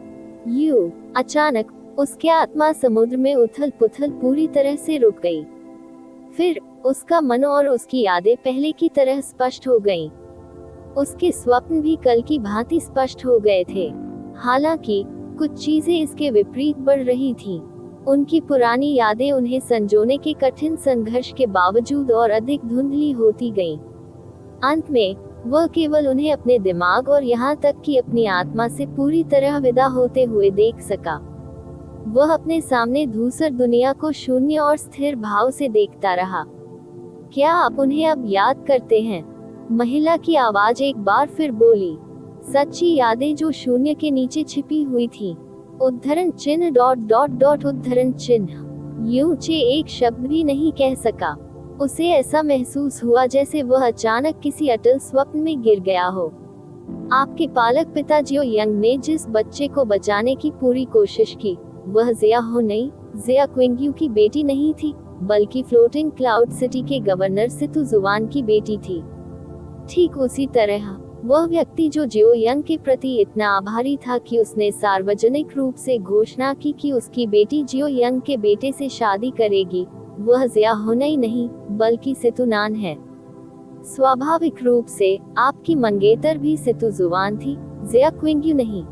यू। अचानक उसके आत्मा समुद्र में उथल पुथल पूरी तरह से रुक गई। फिर उसका मन और उसकी यादें पहले की तरह स्पष्ट हो गईं। उसके स्वप्न भी कल की भांति स्पष्ट हो गए थे। हालांकि कुछ चीजें इसके विपरीत बढ़ रही थीं। उनकी पुरानी यादें उन्हें संजोने के कठिन संघर्ष के बावजूद और अधिक धुंधली होती गईं। अंत में वह केवल उन्हें अपने दिमाग और यहाँ तक कि अपनी आत्मा से पूरी तरह विदा होते हुए देख सका। वह अपने सामने धूसर दुनिया को शून्य और स्थिर भाव से देखता रहा। क्या आप उन्हें अब याद करते हैं? महिला की आवाज एक बार फिर बोली। सच्ची यादें जो शून्य के नीचे छिपी हुई थी। उद्धरण चिन्ह ... उद्धरण चिन्ह। यूचे एक शब्द भी नहीं कह सका। उसे ऐसा महसूस हुआ जैसे वह अचानक किसी अटल स्वप्न में गिर गया हो। आपके पालक पिता जियो यंग ने जिस बच्चे को बचाने की पूरी कोशिश की, वह ज़िया हो नहीं, ज़िया क्विंग्यू की बेटी नहीं थी, बल्कि फ्लोटिंग क्लाउड सिटी के गवर्नर सितु जुवान की बेटी थी। ठीक उसी तरह वह व्यक्ति जो जियो यंग के प्रति इतना आभारी था कि उसने सार्वजनिक रूप से घोषणा की कि उसकी बेटी जियो यंग के बेटे से शादी करेगी, वह ज़िया होना ही नहीं बल्कि सितु नान है। स्वाभाविक रूप से आपकी मंगेतर भी सितु जुवान थी, ज़िया क्विंग्यू नहीं।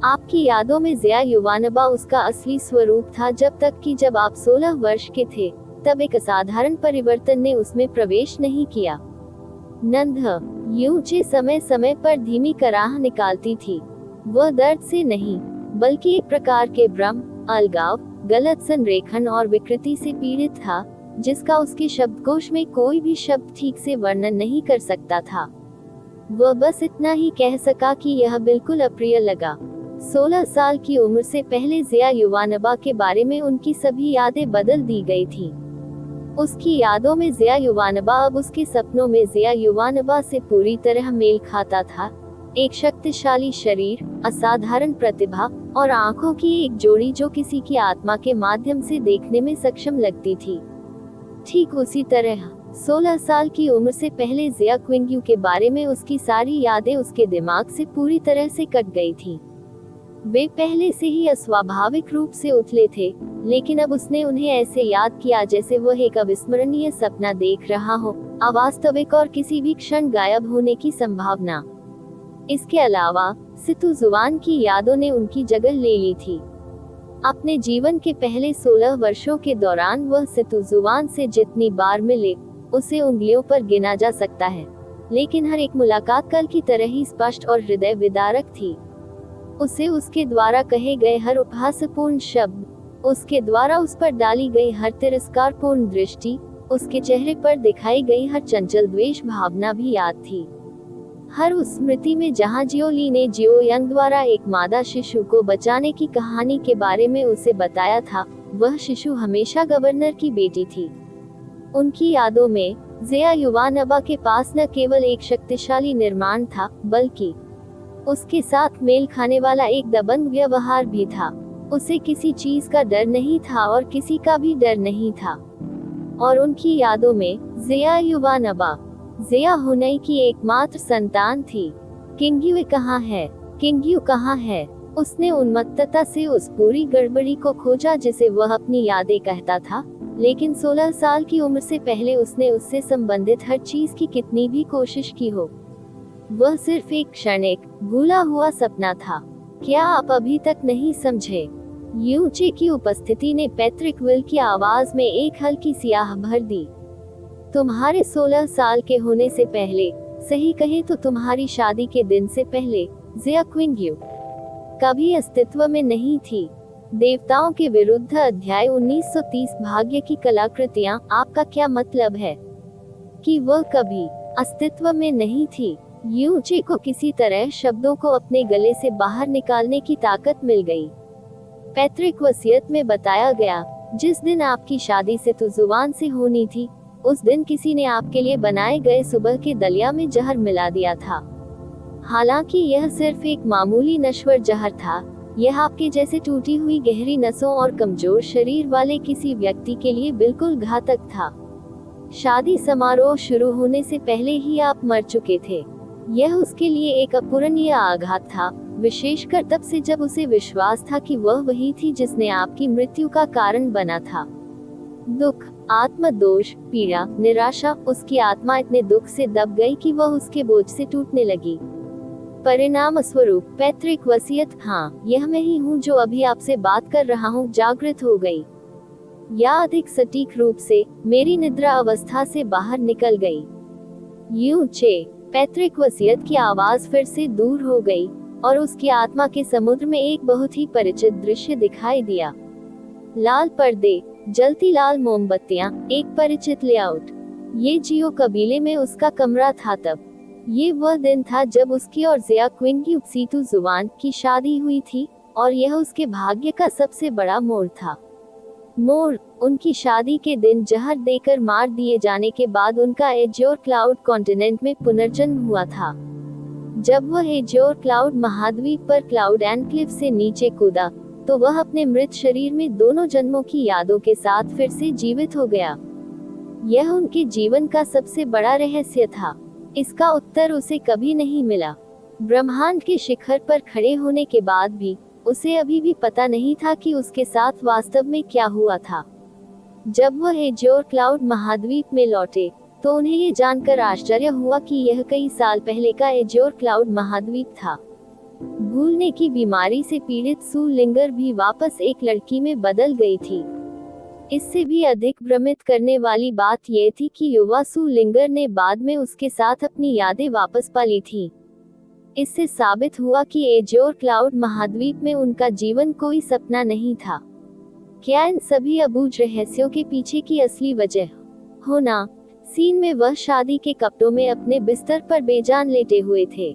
आपकी यादों में ज़िया युवानबा उसका असली स्वरूप था, जब तक कि जब आप 16 वर्ष के थे, तब एक असाधारण परिवर्तन ने उसमें प्रवेश नहीं किया। नंद यूचे समय समय पर धीमी कराह निकालती थी। वह दर्द से नहीं बल्कि एक प्रकार के भ्रम, अलगाव, गलत संरेखन और विकृति से पीड़ित था, जिसका उसके शब्दकोश में कोई भी शब्द ठीक से वर्णन नहीं कर सकता था। वह बस इतना ही कह सका कि यह बिल्कुल अप्रिय लगा। 16 साल की उम्र से पहले ज़िया युवानबा के बारे में उनकी सभी यादें बदल दी गई थीं। उसकी यादों में ज़िया युवानबा अब उसके सपनों में ज़िया युवानबा से पूरी तरह मेल खाता था। एक शक्तिशाली शरीर, असाधारण प्रतिभा और आंखों की एक जोड़ी जो किसी की आत्मा के माध्यम से देखने में सक्षम लगती थी। ठीक उसी तरह 16 साल की उम्र से पहले ज़िया क्विंग्यू के बारे में उसकी सारी यादें उसके दिमाग से पूरी तरह से कट गई थीं। वे पहले से ही अस्वाभाविक रूप से उथले थे, लेकिन अब उसने उन्हें ऐसे याद किया जैसे वह एक अविस्मरणीय सपना देख रहा हो, अवास्तविक और किसी भी क्षण गायब होने की संभावना। इसके अलावा सितु जुवान की यादों ने उनकी जगह ले ली थी। अपने जीवन के पहले 16 वर्षों के दौरान वह सितु जुवान से जितनी बार मिले, उसे उंगलियों पर गिना जा सकता है। लेकिन हर एक मुलाकात कल की तरह ही स्पष्ट और हृदय विदारक थी। उसे उसके द्वारा कहे गए हर उपहासपूर्ण शब्द, उसके द्वारा उस पर डाली गई हर तिरस्कारपूर्ण दृष्टि, उसके चेहरे पर दिखाई गई हर चंचल द्वेष भावना भी याद थी। हर उस स्मृति में जहां जियो ली ने जियो यंग द्वारा एक मादा शिशु को बचाने की कहानी के बारे में उसे बताया था, वह शिशु हमेशा गवर्नर की बेटी थी। उनकी यादों में ज़िया युवानबा के पास न केवल एक शक्तिशाली निर्माण था, बल्कि उसके साथ मेल खाने वाला एक दबंग व्यवहार भी था। उसे किसी चीज का डर नहीं था और किसी का भी डर नहीं था। और उनकी यादों में ज़िया युवानबा ज़िया हुनई की एकमात्र संतान थी। किंग्यू कहाँ है, किंग्यू कहाँ है? उसने उन्मत्तता से उस पूरी गड़बड़ी को खोजा जिसे वह अपनी यादें कहता था, लेकिन 16 साल की उम्र से पहले उसने उससे संबंधित हर चीज की कितनी भी कोशिश की हो, वह सिर्फ एक क्षणिक भूला हुआ सपना था। क्या आप अभी तक नहीं समझे? यूचे की उपस्थिति ने पैट्रिक विल की आवाज में एक हल्की सियाह भर दी। तुम्हारे 16 साल के होने से पहले, सही कहे तो तुम्हारी शादी के दिन से पहले, ज़िया क्विंग्यू कभी अस्तित्व में नहीं थी। देवताओं के विरुद्ध अध्याय 1930 भाग्य की कलाकृतियां, आपका क्या मतलब है कि वह कभी अस्तित्व में नहीं थी? यूचे को किसी तरह शब्दों को अपने गले से बाहर निकालने की ताकत मिल गई। पैट्रिक, वसीयत में बताया गया, जिस दिन आपकी शादी से तो जुबान से होनी थी, उस दिन किसी ने आपके लिए बनाए गए सुबह के दलिया में जहर मिला दिया था। हालांकि यह सिर्फ एक मामूली नश्वर जहर था, यह आपके जैसे टूटी हुई गहरी नसों और कमजोर शरीर वाले किसी व्यक्ति के लिए बिल्कुल घातक था। शादी समारोह शुरू होने से पहले ही आप मर चुके थे। यह उसके लिए एक अपूरणीय आघात था, विशेषकर तब से जब उसे विश्वास था कि वह वही थी जिसने आपकी मृत्यु का कारण बना था। दुख, आत्मदोष, पीड़ा, निराशा, उसकी आत्मा इतने दुख से दब गई कि वह उसके बोझ से टूटने लगी। परिणाम स्वरूप पैट्रिक, वसीयत, हाँ, यह मैं ही हूँ जो अभी आपसे बात कर रहा हूँ, जागृत हो गई, या अधिक सटीक रूप से मेरी निद्रा अवस्था से बाहर निकल गई। यूचे, पैट्रिक, वसीयत की आवाज फिर से दूर हो गई और उसकी आत्मा के समुद्र में एक बहुत ही परिचित दृश्य दिखाई दिया। लाल पर्दे, जलती लाल मोमबत्तियां, एक परिचित लेआउट। ये जियो कबीले में उसका कमरा था। तब ये वह दिन था जब उसकी और ज़िया क्विंग्यू सीतू जुबान की शादी हुई थी, और यह उसके भाग्य का सबसे बड़ा मोड़ था। मोड़, उनकी शादी के दिन जहर देकर मार दिए जाने के बाद उनका एज्योर क्लाउड कॉन्टिनेंट में पुनर्जन्म हुआ था। जब वह एज्योर क्लाउड महाद्वीप पर क्लाउड एनक्लेव से नीचे कूदा, तो वह अपने मृत शरीर में दोनों जन्मों की यादों के साथ फिर से जीवित हो गया। यह उनके जीवन का सबसे बड़ा रहस्य था। इसका उत्तर उसे कभी नहीं मिला। ब्रह्मांड के शिखर पर खड़े होने के बाद भी उसे अभी भी पता नहीं था कि उसके साथ वास्तव में क्या हुआ था। जब वह एज्योर क्लाउड महाद्वीप में लौटे, तो उन्हें ये जानकर आश्चर्य हुआ कि यह कई साल पहले का एज्योर क्लाउड महाद्वीप था। भूलने की बीमारी से पीड़ित सू लिंगर भी वापस एक लड़की में बदल गई थी। इससे भी अधिक भ्रमित करने वाली बात यह थी कि युवा सू लिंगर ने बाद में उसके साथ अपनी यादें वापस पा ली थीं। इससे साबित हुआ कि एज्योर क्लाउड महाद्वीप में उनका जीवन कोई सपना नहीं था। क्या इन सभी अबूझ रहस्यों के पीछे की असली वजह होना? सीन में वह शादी के कपड़ों में अपने बिस्तर पर बेजान लेटे हुए थे।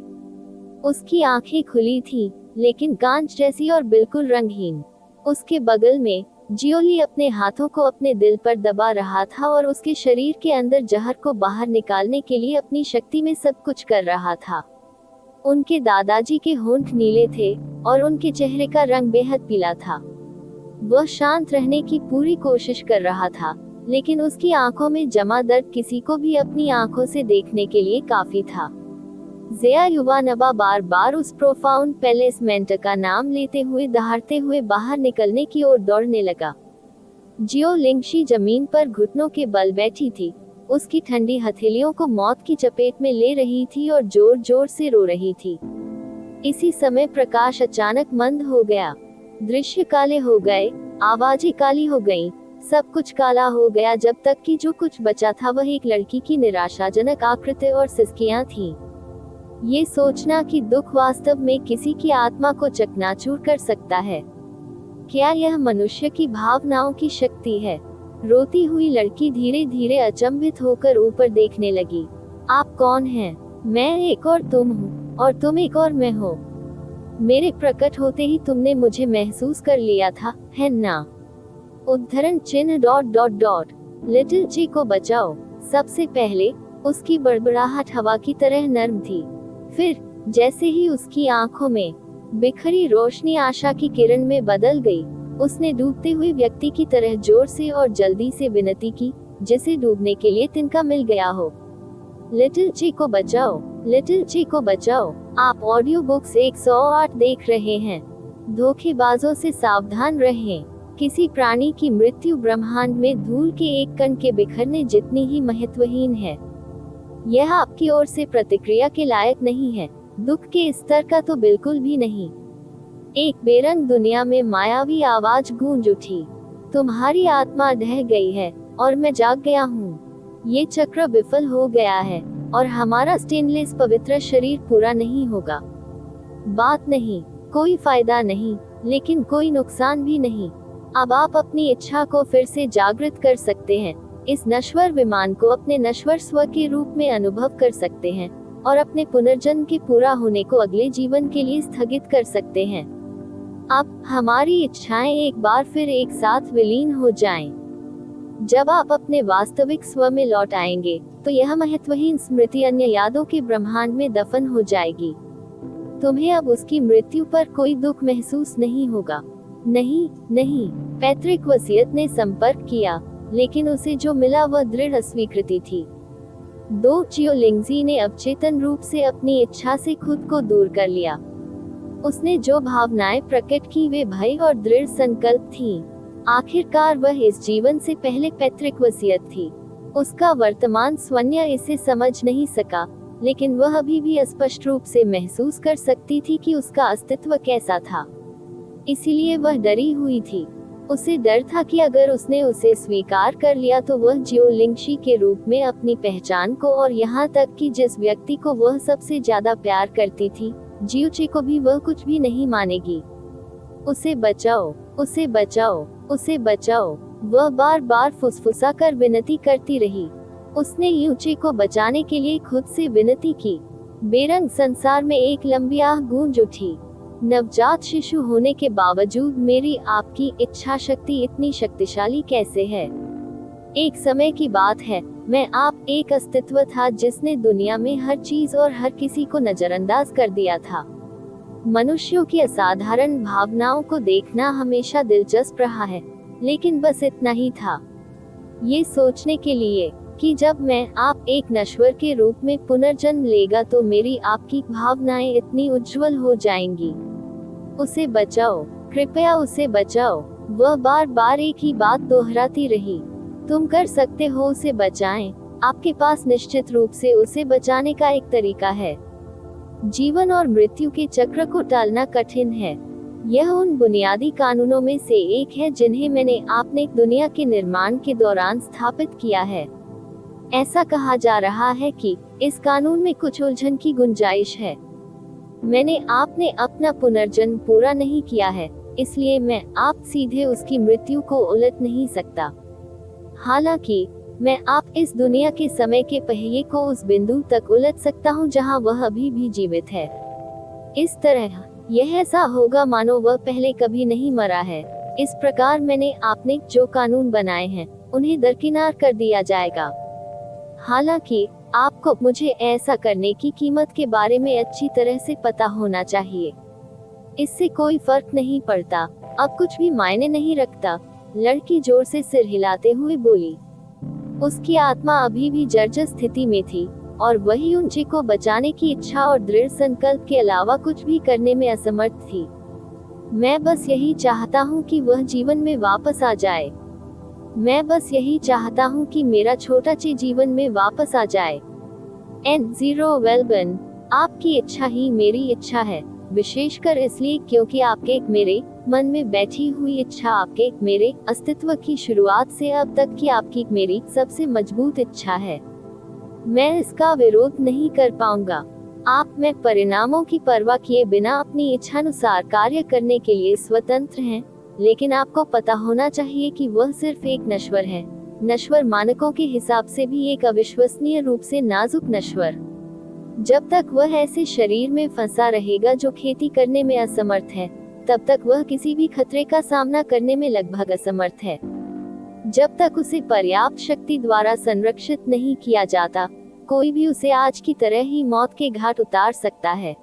उसकी आंखें खुली थीं, लेकिन कांच जैसी और बिल्कुल रंगहीन। उसके बगल में जियोली अपने हाथों को अपने दिल पर दबा रहा था और उसके शरीर के अंदर जहर को बाहर निकालने के लिए अपनी शक्ति में सब कुछ कर रहा था। उनके दादाजी के होंठ नीले थे और उनके चेहरे का रंग बेहद पीला था। वह शांत रहने की पूरी कोशिश कर रहा था, लेकिन उसकी आंखों में जमा दर्द किसी को भी अपनी आंखों से देखने के लिए काफी था। ज़िया युवानबा बार बार उस प्रोफाउंड पैलेसमेंट का नाम लेते हुए दहाड़ते हुए बाहर निकलने की ओर दौड़ने लगा। जियो लिंगशी जमीन पर घुटनों के बल बैठी थी, उसकी ठंडी हथेलियों को मौत की चपेट में ले रही थी और जोर जोर से रो रही थी। इसी समय प्रकाश अचानक मंद हो गया, दृश्य काले हो गए, आवाजें काली हो गईं, सब कुछ काला हो गया, जब तक कि जो कुछ बचा था वह एक लड़की की निराशाजनक आकृति और सिसकियां थीं। ये सोचना कि दुख वास्तव में किसी की आत्मा को चकनाचूर कर सकता है। क्या यह मनुष्य की भावनाओं की शक्ति है? रोती हुई लड़की धीरे धीरे अचंभित होकर ऊपर देखने लगी। आप कौन हैं? मैं एक और तुम हूँ, और तुम एक और मैं हो। मेरे प्रकट होते ही तुमने मुझे महसूस कर लिया था, है ना? उद्धरण चिन्ह ... लिटिल ची को बचाओ। सबसे पहले उसकी बड़बड़ाहट हवा की तरह नर्म थी। फिर जैसे ही उसकी आंखों में बिखरी रोशनी आशा की किरण में बदल गई, उसने डूबते हुए व्यक्ति की तरह जोर से और जल्दी से विनती की, जिसे डूबने के लिए तिनका मिल गया हो। लिटिल ची को बचाओ, लिटिल ची को बचाओ। आप ऑडियो बुक्स 108 देख रहे हैं। धोखेबाजों से सावधान रहें। किसी प्राणी की मृत्यु ब्रह्मांड में धूल के एक कण के बिखरने जितनी ही महत्वहीन है। यह आपकी ओर से प्रतिक्रिया के लायक नहीं है, दुख के स्तर का तो बिल्कुल भी नहीं। एक बेरंग दुनिया में मायावी आवाज गूंज उठी, तुम्हारी आत्मा ढह गई है और मैं जाग गया हूँ। ये चक्र विफल हो गया है और हमारा स्टेनलेस पवित्र शरीर पूरा नहीं होगा। बात नहीं, कोई फायदा नहीं, लेकिन कोई नुकसान भी नहीं। अब आप अपनी इच्छा को फिर से जागृत कर सकते हैं, इस नश्वर विमान को अपने नश्वर स्व के रूप में अनुभव कर सकते हैं और अपने पुनर्जन्म के पूरा होने को अगले जीवन के लिए स्थगित कर सकते हैं। अब हमारी इच्छाएं एक बार फिर एक साथ विलीन हो जाएं। जब आप अपने वास्तविक स्व में लौट आएंगे, तो यह महत्वहीन स्मृति अन्य यादों के ब्रह्मांड में दफन हो जाएगी। तुम्हें अब उसकी मृत्यु पर कोई दुख महसूस नहीं होगा। नहीं नहीं, पैतृक वसीयत ने संपर्क किया, लेकिन उसे जो मिला वह दृढ़ अस्वीकृति थी। दो चियो लिंगजी ने अवचेतन रूप से अपनी इच्छा से खुद को दूर कर लिया। उसने जो भावनाएं प्रकट की वे भय और दृढ़ संकल्प थीं। आखिरकार वह इस जीवन से पहले पैतृक वसीयत थी। उसका वर्तमान स्वन्य इसे समझ नहीं सका, लेकिन वह अभी भी स्पष्ट रूप से महसूस कर सकती थी कि उसका अस्तित्व कैसा था। इसीलिए वह डरी हुई थी। उसे डर था कि अगर उसने उसे स्वीकार कर लिया तो वह जियो लिंगशी के रूप में अपनी पहचान को और यहाँ तक कि जिस व्यक्ति को वह सबसे ज्यादा प्यार करती थी, जियोची को भी वह कुछ भी नहीं मानेगी। उसे बचाओ, उसे बचाओ, उसे बचाओ, वह बार बार फुसफुसा कर विनती करती रही। उसने यूची को बचाने के लिए खुद से विनती की। बेरंग संसार में एक लंबी आह गूंज उठी। नवजात शिशु होने के बावजूद मेरी आपकी इच्छा शक्ति इतनी शक्तिशाली कैसे है? एक समय की बात है, मैं आप एक अस्तित्व था जिसने दुनिया में हर चीज और हर किसी को नजरअंदाज कर दिया था। मनुष्यों की असाधारण भावनाओं को देखना हमेशा दिलचस्प रहा है, लेकिन बस इतना ही था। ये सोचने के लिए कि जब मैं आप एक नश्वर के रूप में पुनर्जन्म लेगा तो मेरी आपकी भावनाएं इतनी उज्जवल हो जाएंगी। उसे बचाओ, कृपया उसे बचाओ। वह बार बार एक ही बात दोहराती रही। तुम कर सकते हो, उसे बचाएं। आपके पास निश्चित रूप से उसे बचाने का एक तरीका है। जीवन और मृत्यु के चक्र को टालना कठिन है। यह उन बुनियादी कानूनों में से एक है जिन्हें मैंने आपने दुनिया के निर्माण के दौरान स्थापित किया है। ऐसा कहा जा रहा है कि इस कानून में कुछ उलझन की गुंजाइश है। मैंने आपने अपना पुनर्जन्म पूरा नहीं किया है, इसलिए मैं आप सीधे उसकी मृत्यु को उलट नहीं सकता। हालांकि मैं आप इस दुनिया के समय के पहिए को उस बिंदु तक उलट सकता हूं जहां वह अभी भी जीवित है। इस तरह यह ऐसा होगा मानो वह पहले कभी नहीं मरा है। इस प्रकार मैंने आपने जो कानून बनाए हैं उन्हें दरकिनार कर दिया जाएगा। हालांकि आपको मुझे ऐसा करने की कीमत के बारे में अच्छी तरह से पता होना चाहिए। इससे कोई फर्क नहीं पड़ता, अब कुछ भी मायने नहीं रखता। लड़की जोर से सिर हिलाते हुए बोली। उसकी आत्मा अभी भी जर्जर स्थिति में थी और वही उनची को बचाने की इच्छा और दृढ़ संकल्प के अलावा कुछ भी करने में असमर्थ थी। मैं बस यही चाहता हूँ कि वह जीवन में वापस आ जाए। मैं बस यही चाहता हूँ कि मेरा छोटा ची जीवन में वापस आ जाए। N0 वेलबन, आपकी इच्छा ही मेरी इच्छा है, विशेषकर इसलिए क्योंकि आपके एक मेरे मन में बैठी हुई इच्छा आपके मेरे अस्तित्व की शुरुआत से अब तक की आपकी मेरी सबसे मजबूत इच्छा है। मैं इसका विरोध नहीं कर पाऊंगा। आप में परिणामों की परवाह किए बिना अपनी इच्छानुसार कार्य करने के लिए स्वतंत्र हैं, लेकिन आपको पता होना चाहिए कि वह सिर्फ एक नश्वर है, नश्वर मानकों के हिसाब से भी एक अविश्वसनीय रूप से नाजुक नश्वर। जब तक वह ऐसे शरीर में फंसा रहेगा जो खेती करने में असमर्थ है, तब तक वह किसी भी खतरे का सामना करने में लगभग असमर्थ है। जब तक उसे पर्याप्त शक्ति द्वारा संरक्षित नहीं किया जाता, कोई भी उसे आज की तरह ही मौत के घाट उतार सकता है।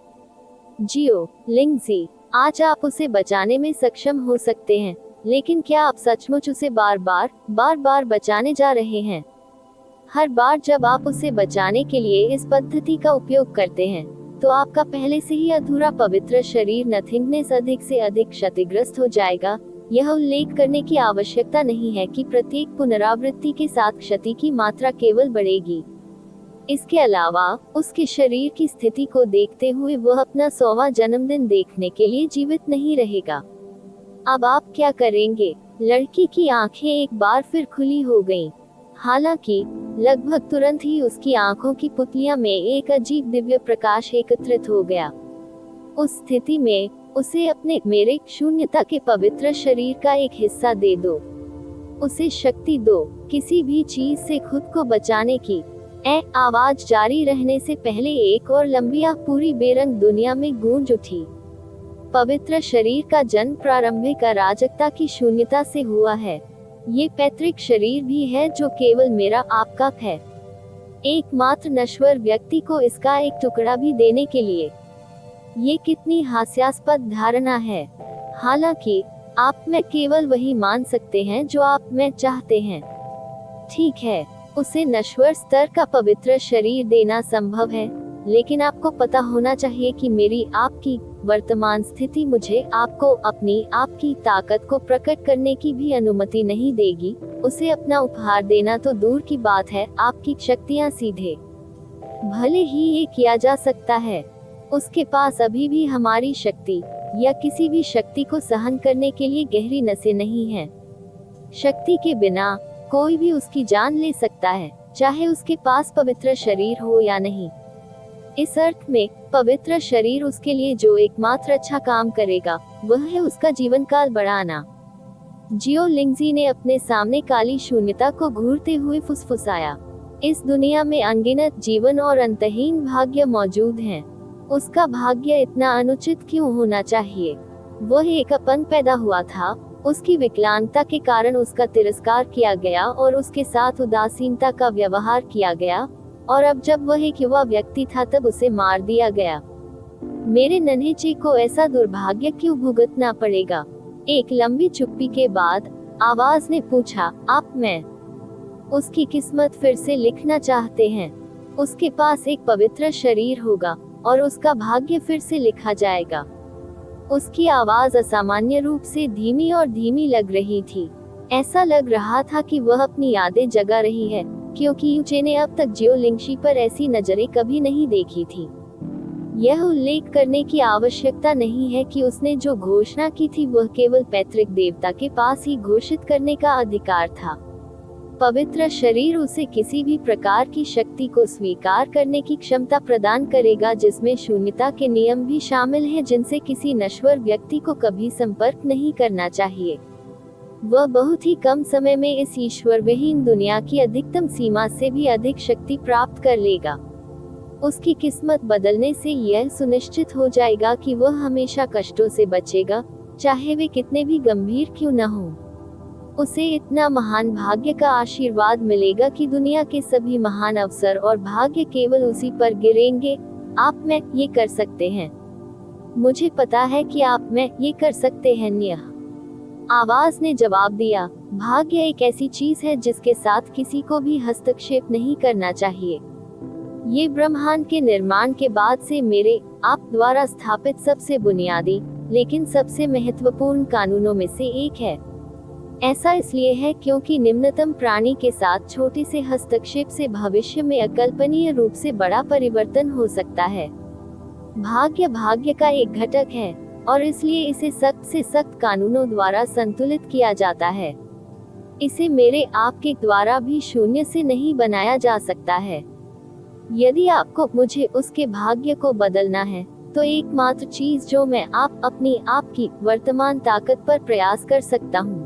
जियो लिंगजी, आज आप उसे बचाने में सक्षम हो सकते हैं, लेकिन क्या आप सचमुच उसे बार बार बचाने जा रहे हैं? हर बार जब आप उसे बचाने के लिए इस पद्धति का उपयोग करते हैं, तो आपका पहले से ही अधूरा पवित्र शरीर नथिंगनेस अधिक से अधिक क्षतिग्रस्त हो जाएगा। यह उल्लेख करने की आवश्यकता नहीं है कि प्रत्येक पुनरावृत्ति के साथ क्षति की मात्रा केवल बढ़ेगी। इसके अलावा उसके शरीर की स्थिति को देखते हुए वह अपना 100वां जन्मदिन देखने के लिए जीवित नहीं रहेगा। अब आप क्या करेंगे? लड़की की आंखें एक बार फिर खुली हो गईं। हालांकि लगभग तुरंत ही उसकी आंखों की पुतलियां में एक अजीब दिव्य प्रकाश एकत्रित हो गया। उस स्थिति में उसे अपने मेरे शून्यता के पवित्र शरीर का एक हिस्सा दे दो। उसे शक्ति दो, किसी भी चीज से खुद को बचाने की। आवाज जारी रहने से पहले एक और लंबी आह पूरी बेरंग दुनिया में गूंज उठी। पवित्र शरीर का जन्म प्रारंभिक अराजकता की शून्यता से हुआ है। ये पैतृक शरीर भी है जो केवल मेरा आपका है, एकमात्र नश्वर व्यक्ति को इसका एक टुकड़ा भी देने के लिए। ये कितनी हास्यास्पद धारणा है। हालांकि आप में केवल वही मान सकते हैं जो आप में चाहते हैं। ठीक है, उसे नश्वर स्तर का पवित्र शरीर देना संभव है, लेकिन आपको पता होना चाहिए कि मेरी आपकी वर्तमान स्थिति मुझे आपको अपनी आपकी ताकत को प्रकट करने की भी अनुमति नहीं देगी। उसे अपना उपहार देना तो दूर की बात है, आपकी शक्तियां सीधे भले ही ये किया जा सकता है। उसके पास अभी भी हमारी शक्ति या किसी भी शक्ति को सहन करने के लिए गहरी नसें नहीं हैं। शक्ति के बिना कोई भी उसकी जान ले सकता है, चाहे उसके पास पवित्र शरीर हो या नहीं। इस अर्थ में पवित्र शरीर उसके लिए जो एकमात्र अच्छा काम करेगा, वह है उसका जीवन काल बढ़ाना। जियो लिंगजी ने अपने सामने काली शून्यता को घूरते हुए फुसफुसाया। इस दुनिया में अनगिनत जीवन और अंतहीन भाग्य मौजूद हैं। उसका भाग्य इतना अनुचित क्यों होना चाहिए? वह एक अपन पैदा हुआ था, उसकी विकलांगता के कारण उसका तिरस्कार किया गया और उसके साथ उदासीनता का व्यवहार किया गया, और अब जब वह एक युवा व्यक्ति था तब उसे मार दिया गया। मेरे नन्हे ची को ऐसा दुर्भाग्य क्यों भुगतना पड़ेगा? एक लंबी चुप्पी के बाद आवाज ने पूछा, आप मैं उसकी किस्मत फिर से लिखना चाहते हैं? उसके पास एक पवित्र शरीर होगा और उसका भाग्य फिर से लिखा जाएगा। उसकी आवाज असामान्य रूप से धीमी और धीमी लग रही थी। ऐसा लग रहा था कि वह अपनी यादें जगा रही है, क्योंकि यूचे ने अब तक जियो लिंगशी पर ऐसी नजरें कभी नहीं देखी थी। यह उल्लेख करने की आवश्यकता नहीं है कि उसने जो घोषणा की थी वह केवल पैतृक देवता के पास ही घोषित करने का अधिकार था। पवित्र शरीर उसे किसी भी प्रकार की शक्ति को स्वीकार करने की क्षमता प्रदान करेगा, जिसमें शून्यता के नियम भी शामिल हैं, जिनसे किसी नश्वर व्यक्ति को कभी संपर्क नहीं करना चाहिए। वह बहुत ही कम समय में इस ईश्वरविहीन दुनिया की अधिकतम सीमा से भी अधिक शक्ति प्राप्त कर लेगा। उसकी किस्मत बदलने से यह सुनिश्चित हो जाएगा कि वह हमेशा कष्टों से बचेगा, चाहे वे कितने भी गंभीर क्यों न हों। उसे इतना महान भाग्य का आशीर्वाद मिलेगा कि दुनिया के सभी महान अवसर और भाग्य केवल उसी पर गिरेंगे। आप में ये कर सकते हैं। मुझे पता है कि आप में ये कर सकते हैं। न्याह आवाज ने जवाब दिया, भाग्य एक ऐसी चीज है जिसके साथ किसी को भी हस्तक्षेप नहीं करना चाहिए। ये ब्रह्मांड के निर्माण के बाद से मेरे आप द्वारा स्थापित सबसे बुनियादी लेकिन सबसे महत्वपूर्ण कानूनों में से एक है। ऐसा इसलिए है क्योंकि निम्नतम प्राणी के साथ छोटे से हस्तक्षेप से भविष्य में अकल्पनीय रूप से बड़ा परिवर्तन हो सकता है। भाग्य भाग्य का एक घटक है। और इसलिए इसे सख्त से सख्त कानूनों द्वारा संतुलित किया जाता है। इसे मेरे आपके द्वारा भी शून्य से नहीं बनाया जा सकता है। यदि आपको मुझे उसके भाग्य को बदलना है, तो एकमात्र चीज जो मैं अपनी आपकी वर्तमान ताकत पर प्रयास कर सकता हूँ,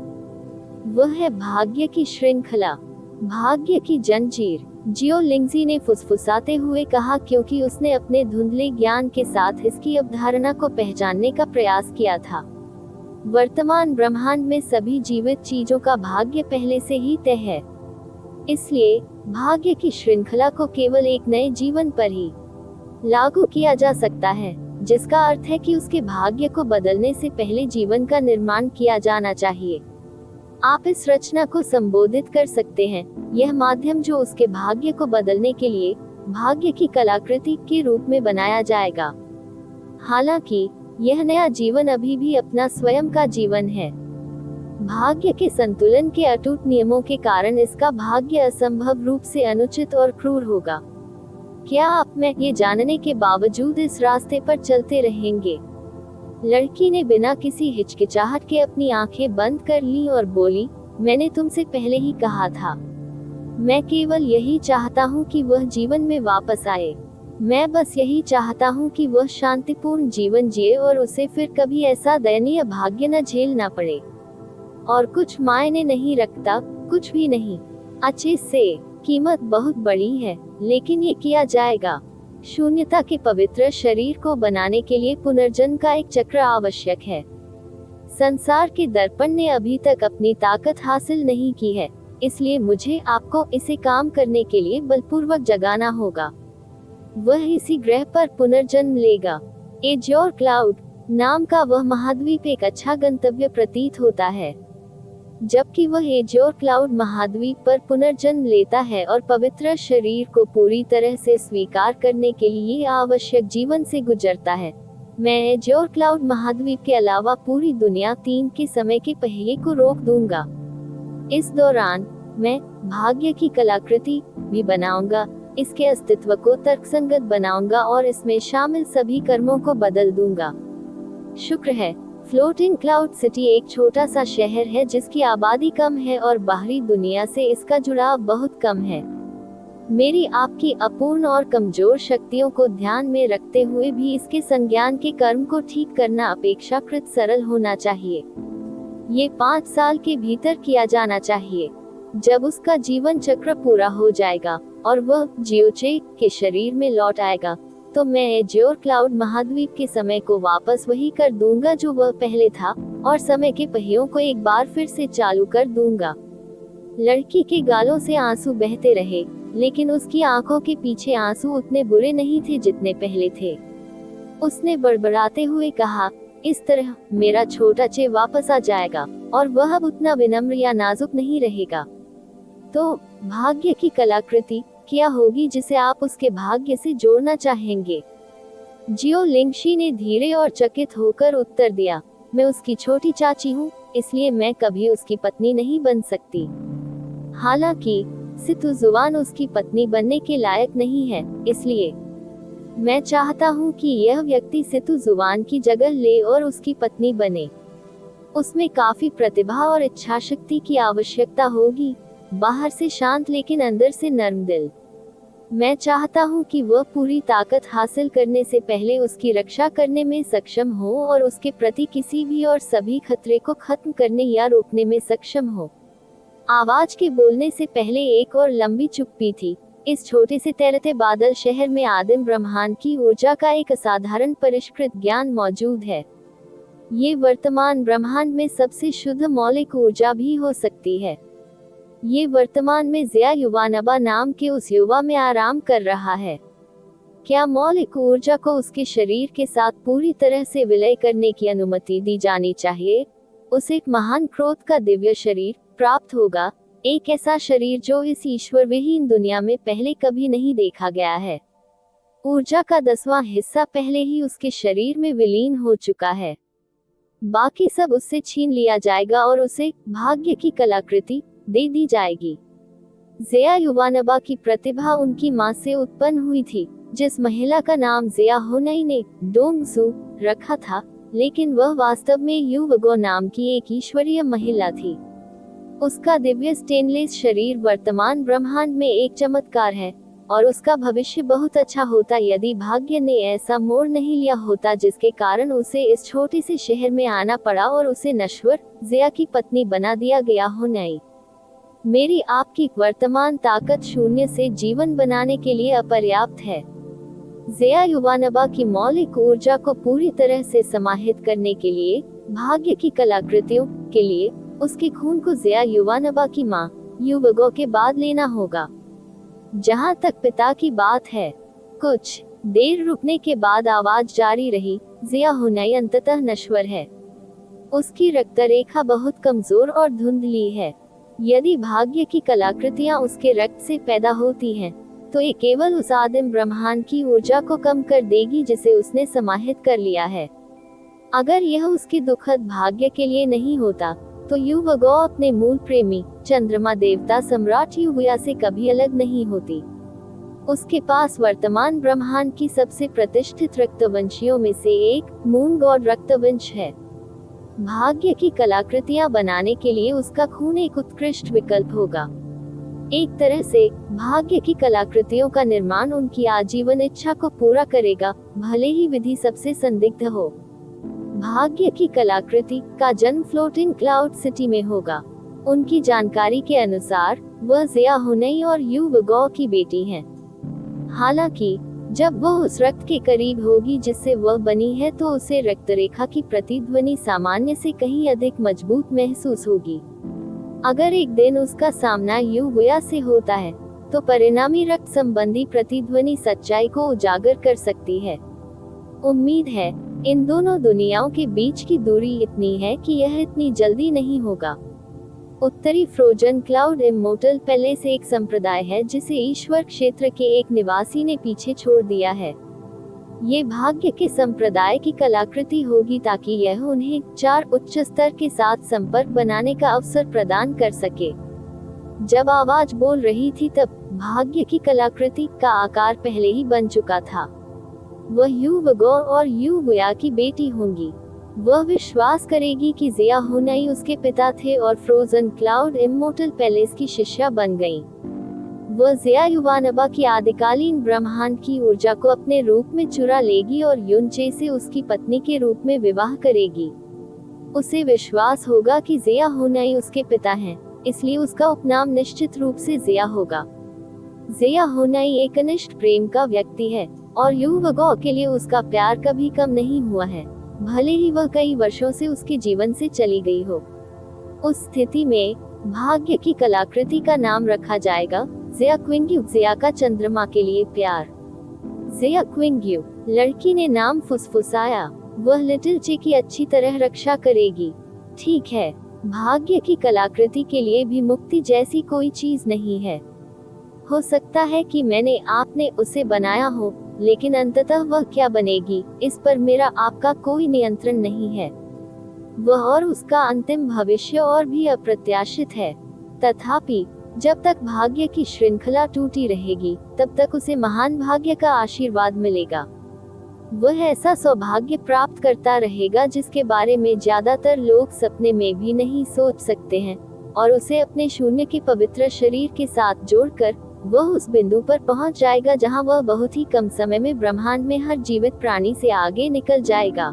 वह है भाग्य की श्रृंखला, भाग्य की जंजीर। जियो लिंगजी ने फुसफुसाते हुए कहा, क्योंकि उसने अपने धुंधले ज्ञान के साथ इसकी अवधारणा को पहचानने का प्रयास किया था। वर्तमान ब्रह्मांड में सभी जीवित चीजों का भाग्य पहले से ही तय है। इसलिए भाग्य की श्रृंखला को केवल एक नए जीवन पर ही लागू किया जा सकता है, जिसका अर्थ है कि उसके भाग्य को बदलने से पहले जीवन का निर्माण किया जाना चाहिए। आप इस रचना को संबोधित कर सकते हैं, यह माध्यम जो उसके भाग्य को बदलने के लिए भाग्य की कलाकृति के रूप में बनाया जाएगा। हालांकि यह नया जीवन अभी भी अपना स्वयं का जीवन है। भाग्य के संतुलन के अटूट नियमों के कारण इसका भाग्य असंभव रूप से अनुचित और क्रूर होगा। क्या आप मैं ये जानने के बावजूद इस रास्ते पर चलते रहेंगे? लड़की ने बिना किसी हिचकिचाहट के अपनी आंखें बंद कर ली और बोली, मैंने तुमसे पहले ही कहा था। मैं केवल यही चाहता हूँ कि वह जीवन में वापस आए। मैं बस यही चाहता हूँ कि वह शांतिपूर्ण जीवन जिए और उसे फिर कभी ऐसा दयनीय भाग्य न झेलना पड़े। और कुछ मायने नहीं रखता, कुछ भी नहीं। अच्छे से कीमत बहुत बड़ी है, लेकिन ये किया जाएगा। शून्यता के पवित्र शरीर को बनाने के लिए पुनर्जन्म का एक चक्र आवश्यक है। संसार के दर्पण ने अभी तक अपनी ताकत हासिल नहीं की है, इसलिए मुझे आपको इसे काम करने के लिए बलपूर्वक जगाना होगा। वह इसी ग्रह पर पुनर्जन्म लेगा। एज्योर क्लाउड नाम का वह महाद्वीप एक अच्छा गंतव्य प्रतीत होता है। जबकि वह एज्योर क्लाउड महाद्वीप पर पुनर्जन्म लेता है और पवित्र शरीर को पूरी तरह से स्वीकार करने के लिए आवश्यक जीवन से गुजरता है, मैं एज्योर क्लाउड महाद्वीप के अलावा पूरी दुनिया 3 के समय के पहिए को रोक दूंगा। इस दौरान मैं भाग्य की कलाकृति भी बनाऊंगा, इसके अस्तित्व को तर्कसंगत बनाऊंगा और इसमें शामिल सभी कर्मों को बदल दूंगा। शुक्र है, फ्लोटिंग क्लाउड सिटी एक छोटा सा शहर है जिसकी आबादी कम है और बाहरी दुनिया से इसका जुड़ाव बहुत कम है। मेरी आपकी अपूर्ण और कमजोर शक्तियों को ध्यान में रखते हुए भी इसके संज्ञान के कर्म को ठीक करना अपेक्षाकृत सरल होना चाहिए। ये 5 साल के भीतर किया जाना चाहिए। जब उसका जीवन चक्र पूरा हो जाएगा और वह जियोचे के शरीर में लौट आएगा, तो मैं एज्योर क्लाउड महाद्वीप के समय को वापस वही कर दूंगा जो वह पहले था, और समय के पहियों को एक बार फिर से चालू कर दूंगा। लड़की के गालों से आंसू बहते रहे, लेकिन उसकी आंखों के पीछे आंसू उतने बुरे नहीं थे जितने पहले थे। उसने बड़बड़ाते हुए कहा, इस तरह मेरा छोटा चे वापस आ जाएगा और वह अब उतना विनम्र या नाजुक नहीं रहेगा। तो भाग्य की कलाकृति क्या होगी जिसे आप उसके भाग्य से जोड़ना चाहेंगे? जियो लिंगशी ने धीरे और चकित होकर उत्तर दिया, मैं उसकी छोटी चाची हूँ, इसलिए मैं कभी उसकी पत्नी नहीं बन सकती। हालांकि सितु जुबान उसकी पत्नी बनने के लायक नहीं है, इसलिए मैं चाहता हूँ कि यह व्यक्ति सितु जुबान की जगह ले और उसकी पत्नी बने। उसमें काफी प्रतिभा और इच्छा शक्ति की आवश्यकता होगी, बाहर से शांत लेकिन अंदर से नर्म दिल। मैं चाहता हूँ कि वह पूरी ताकत हासिल करने से पहले उसकी रक्षा करने में सक्षम हो और उसके प्रति किसी भी और सभी खतरे को खत्म करने या रोकने में सक्षम हो। आवाज के बोलने से पहले एक और लंबी चुप्पी थी। इस छोटे से तैरते बादल शहर में आदिम ब्रह्मांड की ऊर्जा का एक असाधारण परिष्कृत ज्ञान मौजूद है। ये वर्तमान ब्रह्मांड में सबसे शुद्ध मौलिक ऊर्जा भी हो सकती है। ये वर्तमान में ज़िया युवानबा नाम के उस युवा में आराम कर रहा है। क्या मौलिक ऊर्जा को उसके शरीर के साथ पूरी तरह से विलय करने की अनुमति दी जानी चाहिए? उसे एक महान क्रोध का दिव्य शरीर प्राप्त होगा, एक ऐसा शरीर जो इस ईश्वर विहीन दुनिया में पहले कभी नहीं देखा गया है। ऊर्जा का 10वां हिस्सा पहले ही उसके शरीर में विलीन हो चुका है। बाकी सब उससे छीन लिया जाएगा और उसे भाग्य की कलाकृति दे दी जाएगी। ज़िया युवानबा की प्रतिभा उनकी मां से उत्पन्न हुई थी, जिस महिला का नाम ज़िया हुनई ने डोंगसू रखा था। लेकिन वह वास्तव में युवगो नाम की एक ईश्वरीय महिला थी। उसका दिव्य स्टेनलेस शरीर वर्तमान ब्रह्मांड में एक चमत्कार है, और उसका भविष्य बहुत अच्छा होता यदि भाग्य ने ऐसा मोड़ नहीं लिया होता जिसके कारण उसे इस छोटे से शहर में आना पड़ा और उसे नश्वर ज़िया की पत्नी बना दिया गया हो। नहीं, मेरी आपकी वर्तमान ताकत शून्य से जीवन बनाने के लिए अपर्याप्त है। ज़िया युवानबा की मौलिक ऊर्जा को पूरी तरह से समाहित करने के लिए, भाग्य की कलाकृतियों के लिए, उसके खून को ज़िया युवानबा की मां युवगो के बाद लेना होगा। जहां तक पिता की बात है, कुछ देर रुकने के बाद आवाज जारी रही, ज़िया हुनई अंततः नश्वर है। उसकी रक्तरेखा बहुत कमजोर और धुंधली है। यदि भाग्य की कलाकृतियां उसके रक्त से पैदा होती हैं, तो ये केवल उस आदिम ब्रह्मांड की ऊर्जा को कम कर देगी जिसे उसने समाहित कर लिया है। अगर यह उसके दुखद भाग्य के लिए नहीं होता, तो युवगो अपने मूल प्रेमी चंद्रमा देवता सम्राट युवया से कभी अलग नहीं होती। उसके पास वर्तमान ब्रह्मांड की सबसे प्रतिष्ठित रक्तवंशियों में से एक मून गॉड रक्तवंश है। भाग्य की कलाकृतियां बनाने के लिए उसका खून एक उत्कृष्ट विकल्प होगा। एक तरह से भाग्य की कलाकृतियों का निर्माण उनकी आजीवन इच्छा को पूरा करेगा, भले ही विधि सबसे संदिग्ध हो। भाग्य की कलाकृति का जन्म फ्लोटिंग क्लाउड सिटी में होगा। उनकी जानकारी के अनुसार वह ज़िया हुनई और युवगो की बेटी हैं। हालांकि जब वह उस रक्त के करीब होगी जिससे वह बनी है, तो उसे रक्तरेखा की प्रतिध्वनि सामान्य से कहीं अधिक मजबूत महसूस होगी। अगर एक दिन उसका सामना युवया से होता है, तो परिणामी रक्त संबंधी प्रतिध्वनि सच्चाई को उजागर कर सकती है। उम्मीद है इन दोनों दुनियाओं के बीच की दूरी इतनी है कि यह इतनी जल्दी नहीं होगा। उत्तरी फ्रोजन क्लाउड इमोर्टल पैलेस एक संप्रदाय है जिसे ईश्वर क्षेत्र के एक निवासी ने पीछे छोड़ दिया है। ये भाग्य के संप्रदाय की कलाकृति होगी ताकि यह उन्हें 4 उच्च स्तर के साथ संपर्क बनाने का अवसर प्रदान कर सके। जब आवाज बोल रही थी तब भाग्य की कलाकृति का आकार पहले ही बन चुका था। वह युवगो और युवया की बेटी होंगी। वह विश्वास करेगी कि ज़िया हुनई उसके पिता थे और फ्रोजन क्लाउड इमोर्टल पैलेस की शिष्या बन गईं। वह ज़िया युवानबा की आदिकालीन ब्रह्मांड की ऊर्जा को अपने रूप में चुरा लेगी और युनचे से उसकी पत्नी के रूप में विवाह करेगी। उसे विश्वास होगा कि ज़िया हुनई उसके पिता हैं, इसलिए उसका उपनाम निश्चित रूप से ज़िया होगा। ज़िया हुनई एक अनिष्ट प्रेम का व्यक्ति है और युवगो के लिए उसका प्यार कभी कम नहीं हुआ है, भले ही वह कई वर्षों से उसके जीवन से चली गई हो। उस स्थिति में भाग्य की कलाकृति का नाम रखा जाएगा ज़िया क्विंग्यू, ज़िया का चंद्रमा के लिए प्यार। ज़िया क्विंग्यू, लड़की ने नाम फुसफुसाया। वह लिटिल चे की अच्छी तरह रक्षा करेगी। ठीक है, भाग्य की कलाकृति के लिए भी मुक्ति जैसी कोई चीज नहीं है। हो सकता है कि आपने उसे बनाया हो, लेकिन अंततः वह क्या बनेगी, इस पर मेरा आपका कोई नियंत्रण नहीं है। वह और उसका अंतिम भविष्य और भी अप्रत्याशित है। तथापि जब तक भाग्य की श्रृंखला टूटी रहेगी, तब तक उसे महान भाग्य का आशीर्वाद मिलेगा। वह ऐसा सौभाग्य प्राप्त करता रहेगा जिसके बारे में ज्यादातर लोग सपने में भी नहीं सोच सकते हैं, और उसे अपने शून्य के पवित्र शरीर के साथ जोड़कर वह उस बिंदु पर पहुंच जाएगा जहां वह बहुत ही कम समय में ब्रह्मांड में हर जीवित प्राणी से आगे निकल जाएगा।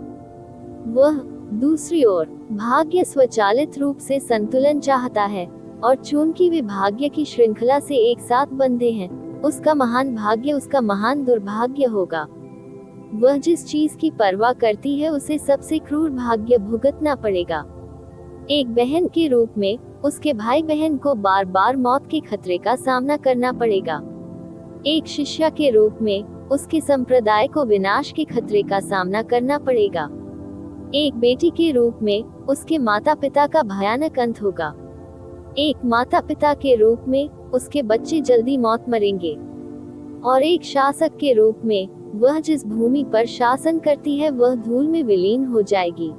वह दूसरी ओर भाग्य स्वचालित रूप से संतुलन चाहता है, और चूंकि वे भाग्य की श्रृंखला से एक साथ बंधे हैं, उसका महान भाग्य उसका महान दुर्भाग्य होगा। वह जिस चीज की परवाह करती है उसे सबसे क्रूर भाग्य भुगतना पड़ेगा। एक बहन के रूप में उसके भाई बहन को बार बार मौत के खतरे का सामना करना पड़ेगा। एक शिष्या के रूप में उसके संप्रदाय को विनाश के खतरे का सामना करना पड़ेगा। एक बेटी के रूप में उसके माता पिता का भयानक अंत होगा। एक माता पिता के रूप में उसके बच्चे जल्दी मौत मरेंगे, और एक शासक के रूप में वह जिस भूमि पर शासन करती है वह धूल में विलीन हो जाएगी।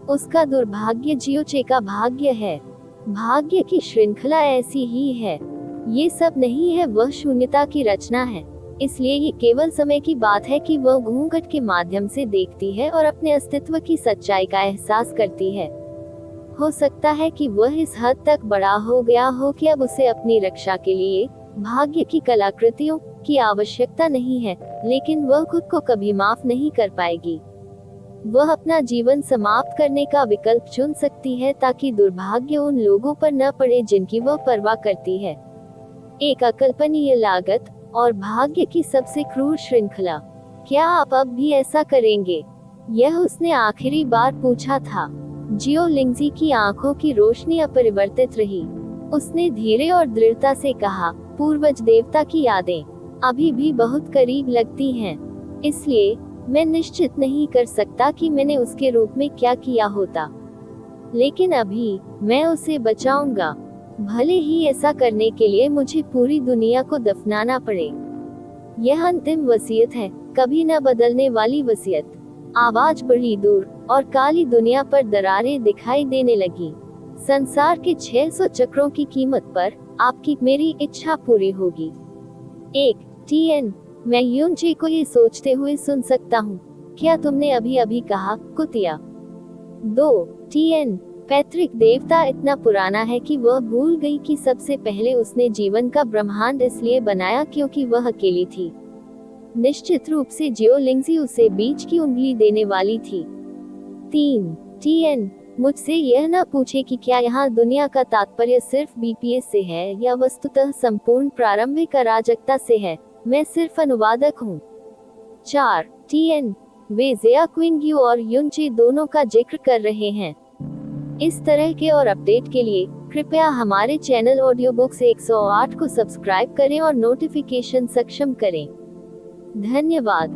उसका दुर्भाग्य जियोचे का भाग्य है। भाग्य की श्रृंखला ऐसी ही है। ये सब नहीं है, वह शून्यता की रचना है। इसलिए ये केवल समय की बात है कि वह घूंघट के माध्यम से देखती है और अपने अस्तित्व की सच्चाई का एहसास करती है। हो सकता है कि वह इस हद तक बड़ा हो गया हो कि अब उसे अपनी रक्षा के लिए भाग्य की कलाकृतियों की आवश्यकता नहीं है, लेकिन वह खुद को कभी माफ नहीं कर पाएगी। वह अपना जीवन समाप्त करने का विकल्प चुन सकती है ताकि दुर्भाग्य उन लोगों पर न पड़े जिनकी वह परवाह करती है। एक अकल्पनीय लागत और भाग्य की सबसे क्रूर श्रृंखला। क्या आप अब भी ऐसा करेंगे? यह उसने आखिरी बार पूछा था। जियो लिंगजी की आंखों की रोशनी अपरिवर्तित रही। उसने धीरे और दृढ़ता से कहा, पूर्वज देवता की यादें अभी भी बहुत करीब लगती हैं। इसलिए मैं निश्चित नहीं कर सकता कि मैंने उसके रूप में क्या किया होता, लेकिन अभी मैं उसे बचाऊंगा, भले ही ऐसा करने के लिए मुझे पूरी दुनिया को दफनाना पड़े। यह अंतिम वसीयत है, कभी न बदलने वाली वसीयत। आवाज बढ़ी दूर और काली दुनिया पर दरारें दिखाई देने लगी। संसार के 600 चक्रों की कीमत पर आपकी मेरी इच्छा पूरी होगी। 1 TN, मैं यूनचे को ये सोचते हुए सुन सकता हूँ, क्या तुमने अभी अभी कहा, कुतिया? 2 TN, पैतृक देवता इतना पुराना है कि वह भूल गई कि सबसे पहले उसने जीवन का ब्रह्मांड इसलिए बनाया क्योंकि वह अकेली थी। निश्चित रूप से जियो लिंगजी उसे बीच की उंगली देने वाली थी। 3 TN, मुझसे यह न पूछे कि क्या यहाँ दुनिया का तात्पर्य सिर्फ बीपीएस से है या वस्तुतः संपूर्ण प्रारंभिक अराजकता से है। मैं सिर्फ अनुवादक हूँ। 4 TN, वे ज़ेया क्विंग्यू और युनचे दोनों का जिक्र कर रहे हैं। इस तरह के और अपडेट के लिए कृपया हमारे चैनल ऑडियो बुक्स 108 को सब्सक्राइब करें और नोटिफिकेशन सक्षम करें। धन्यवाद।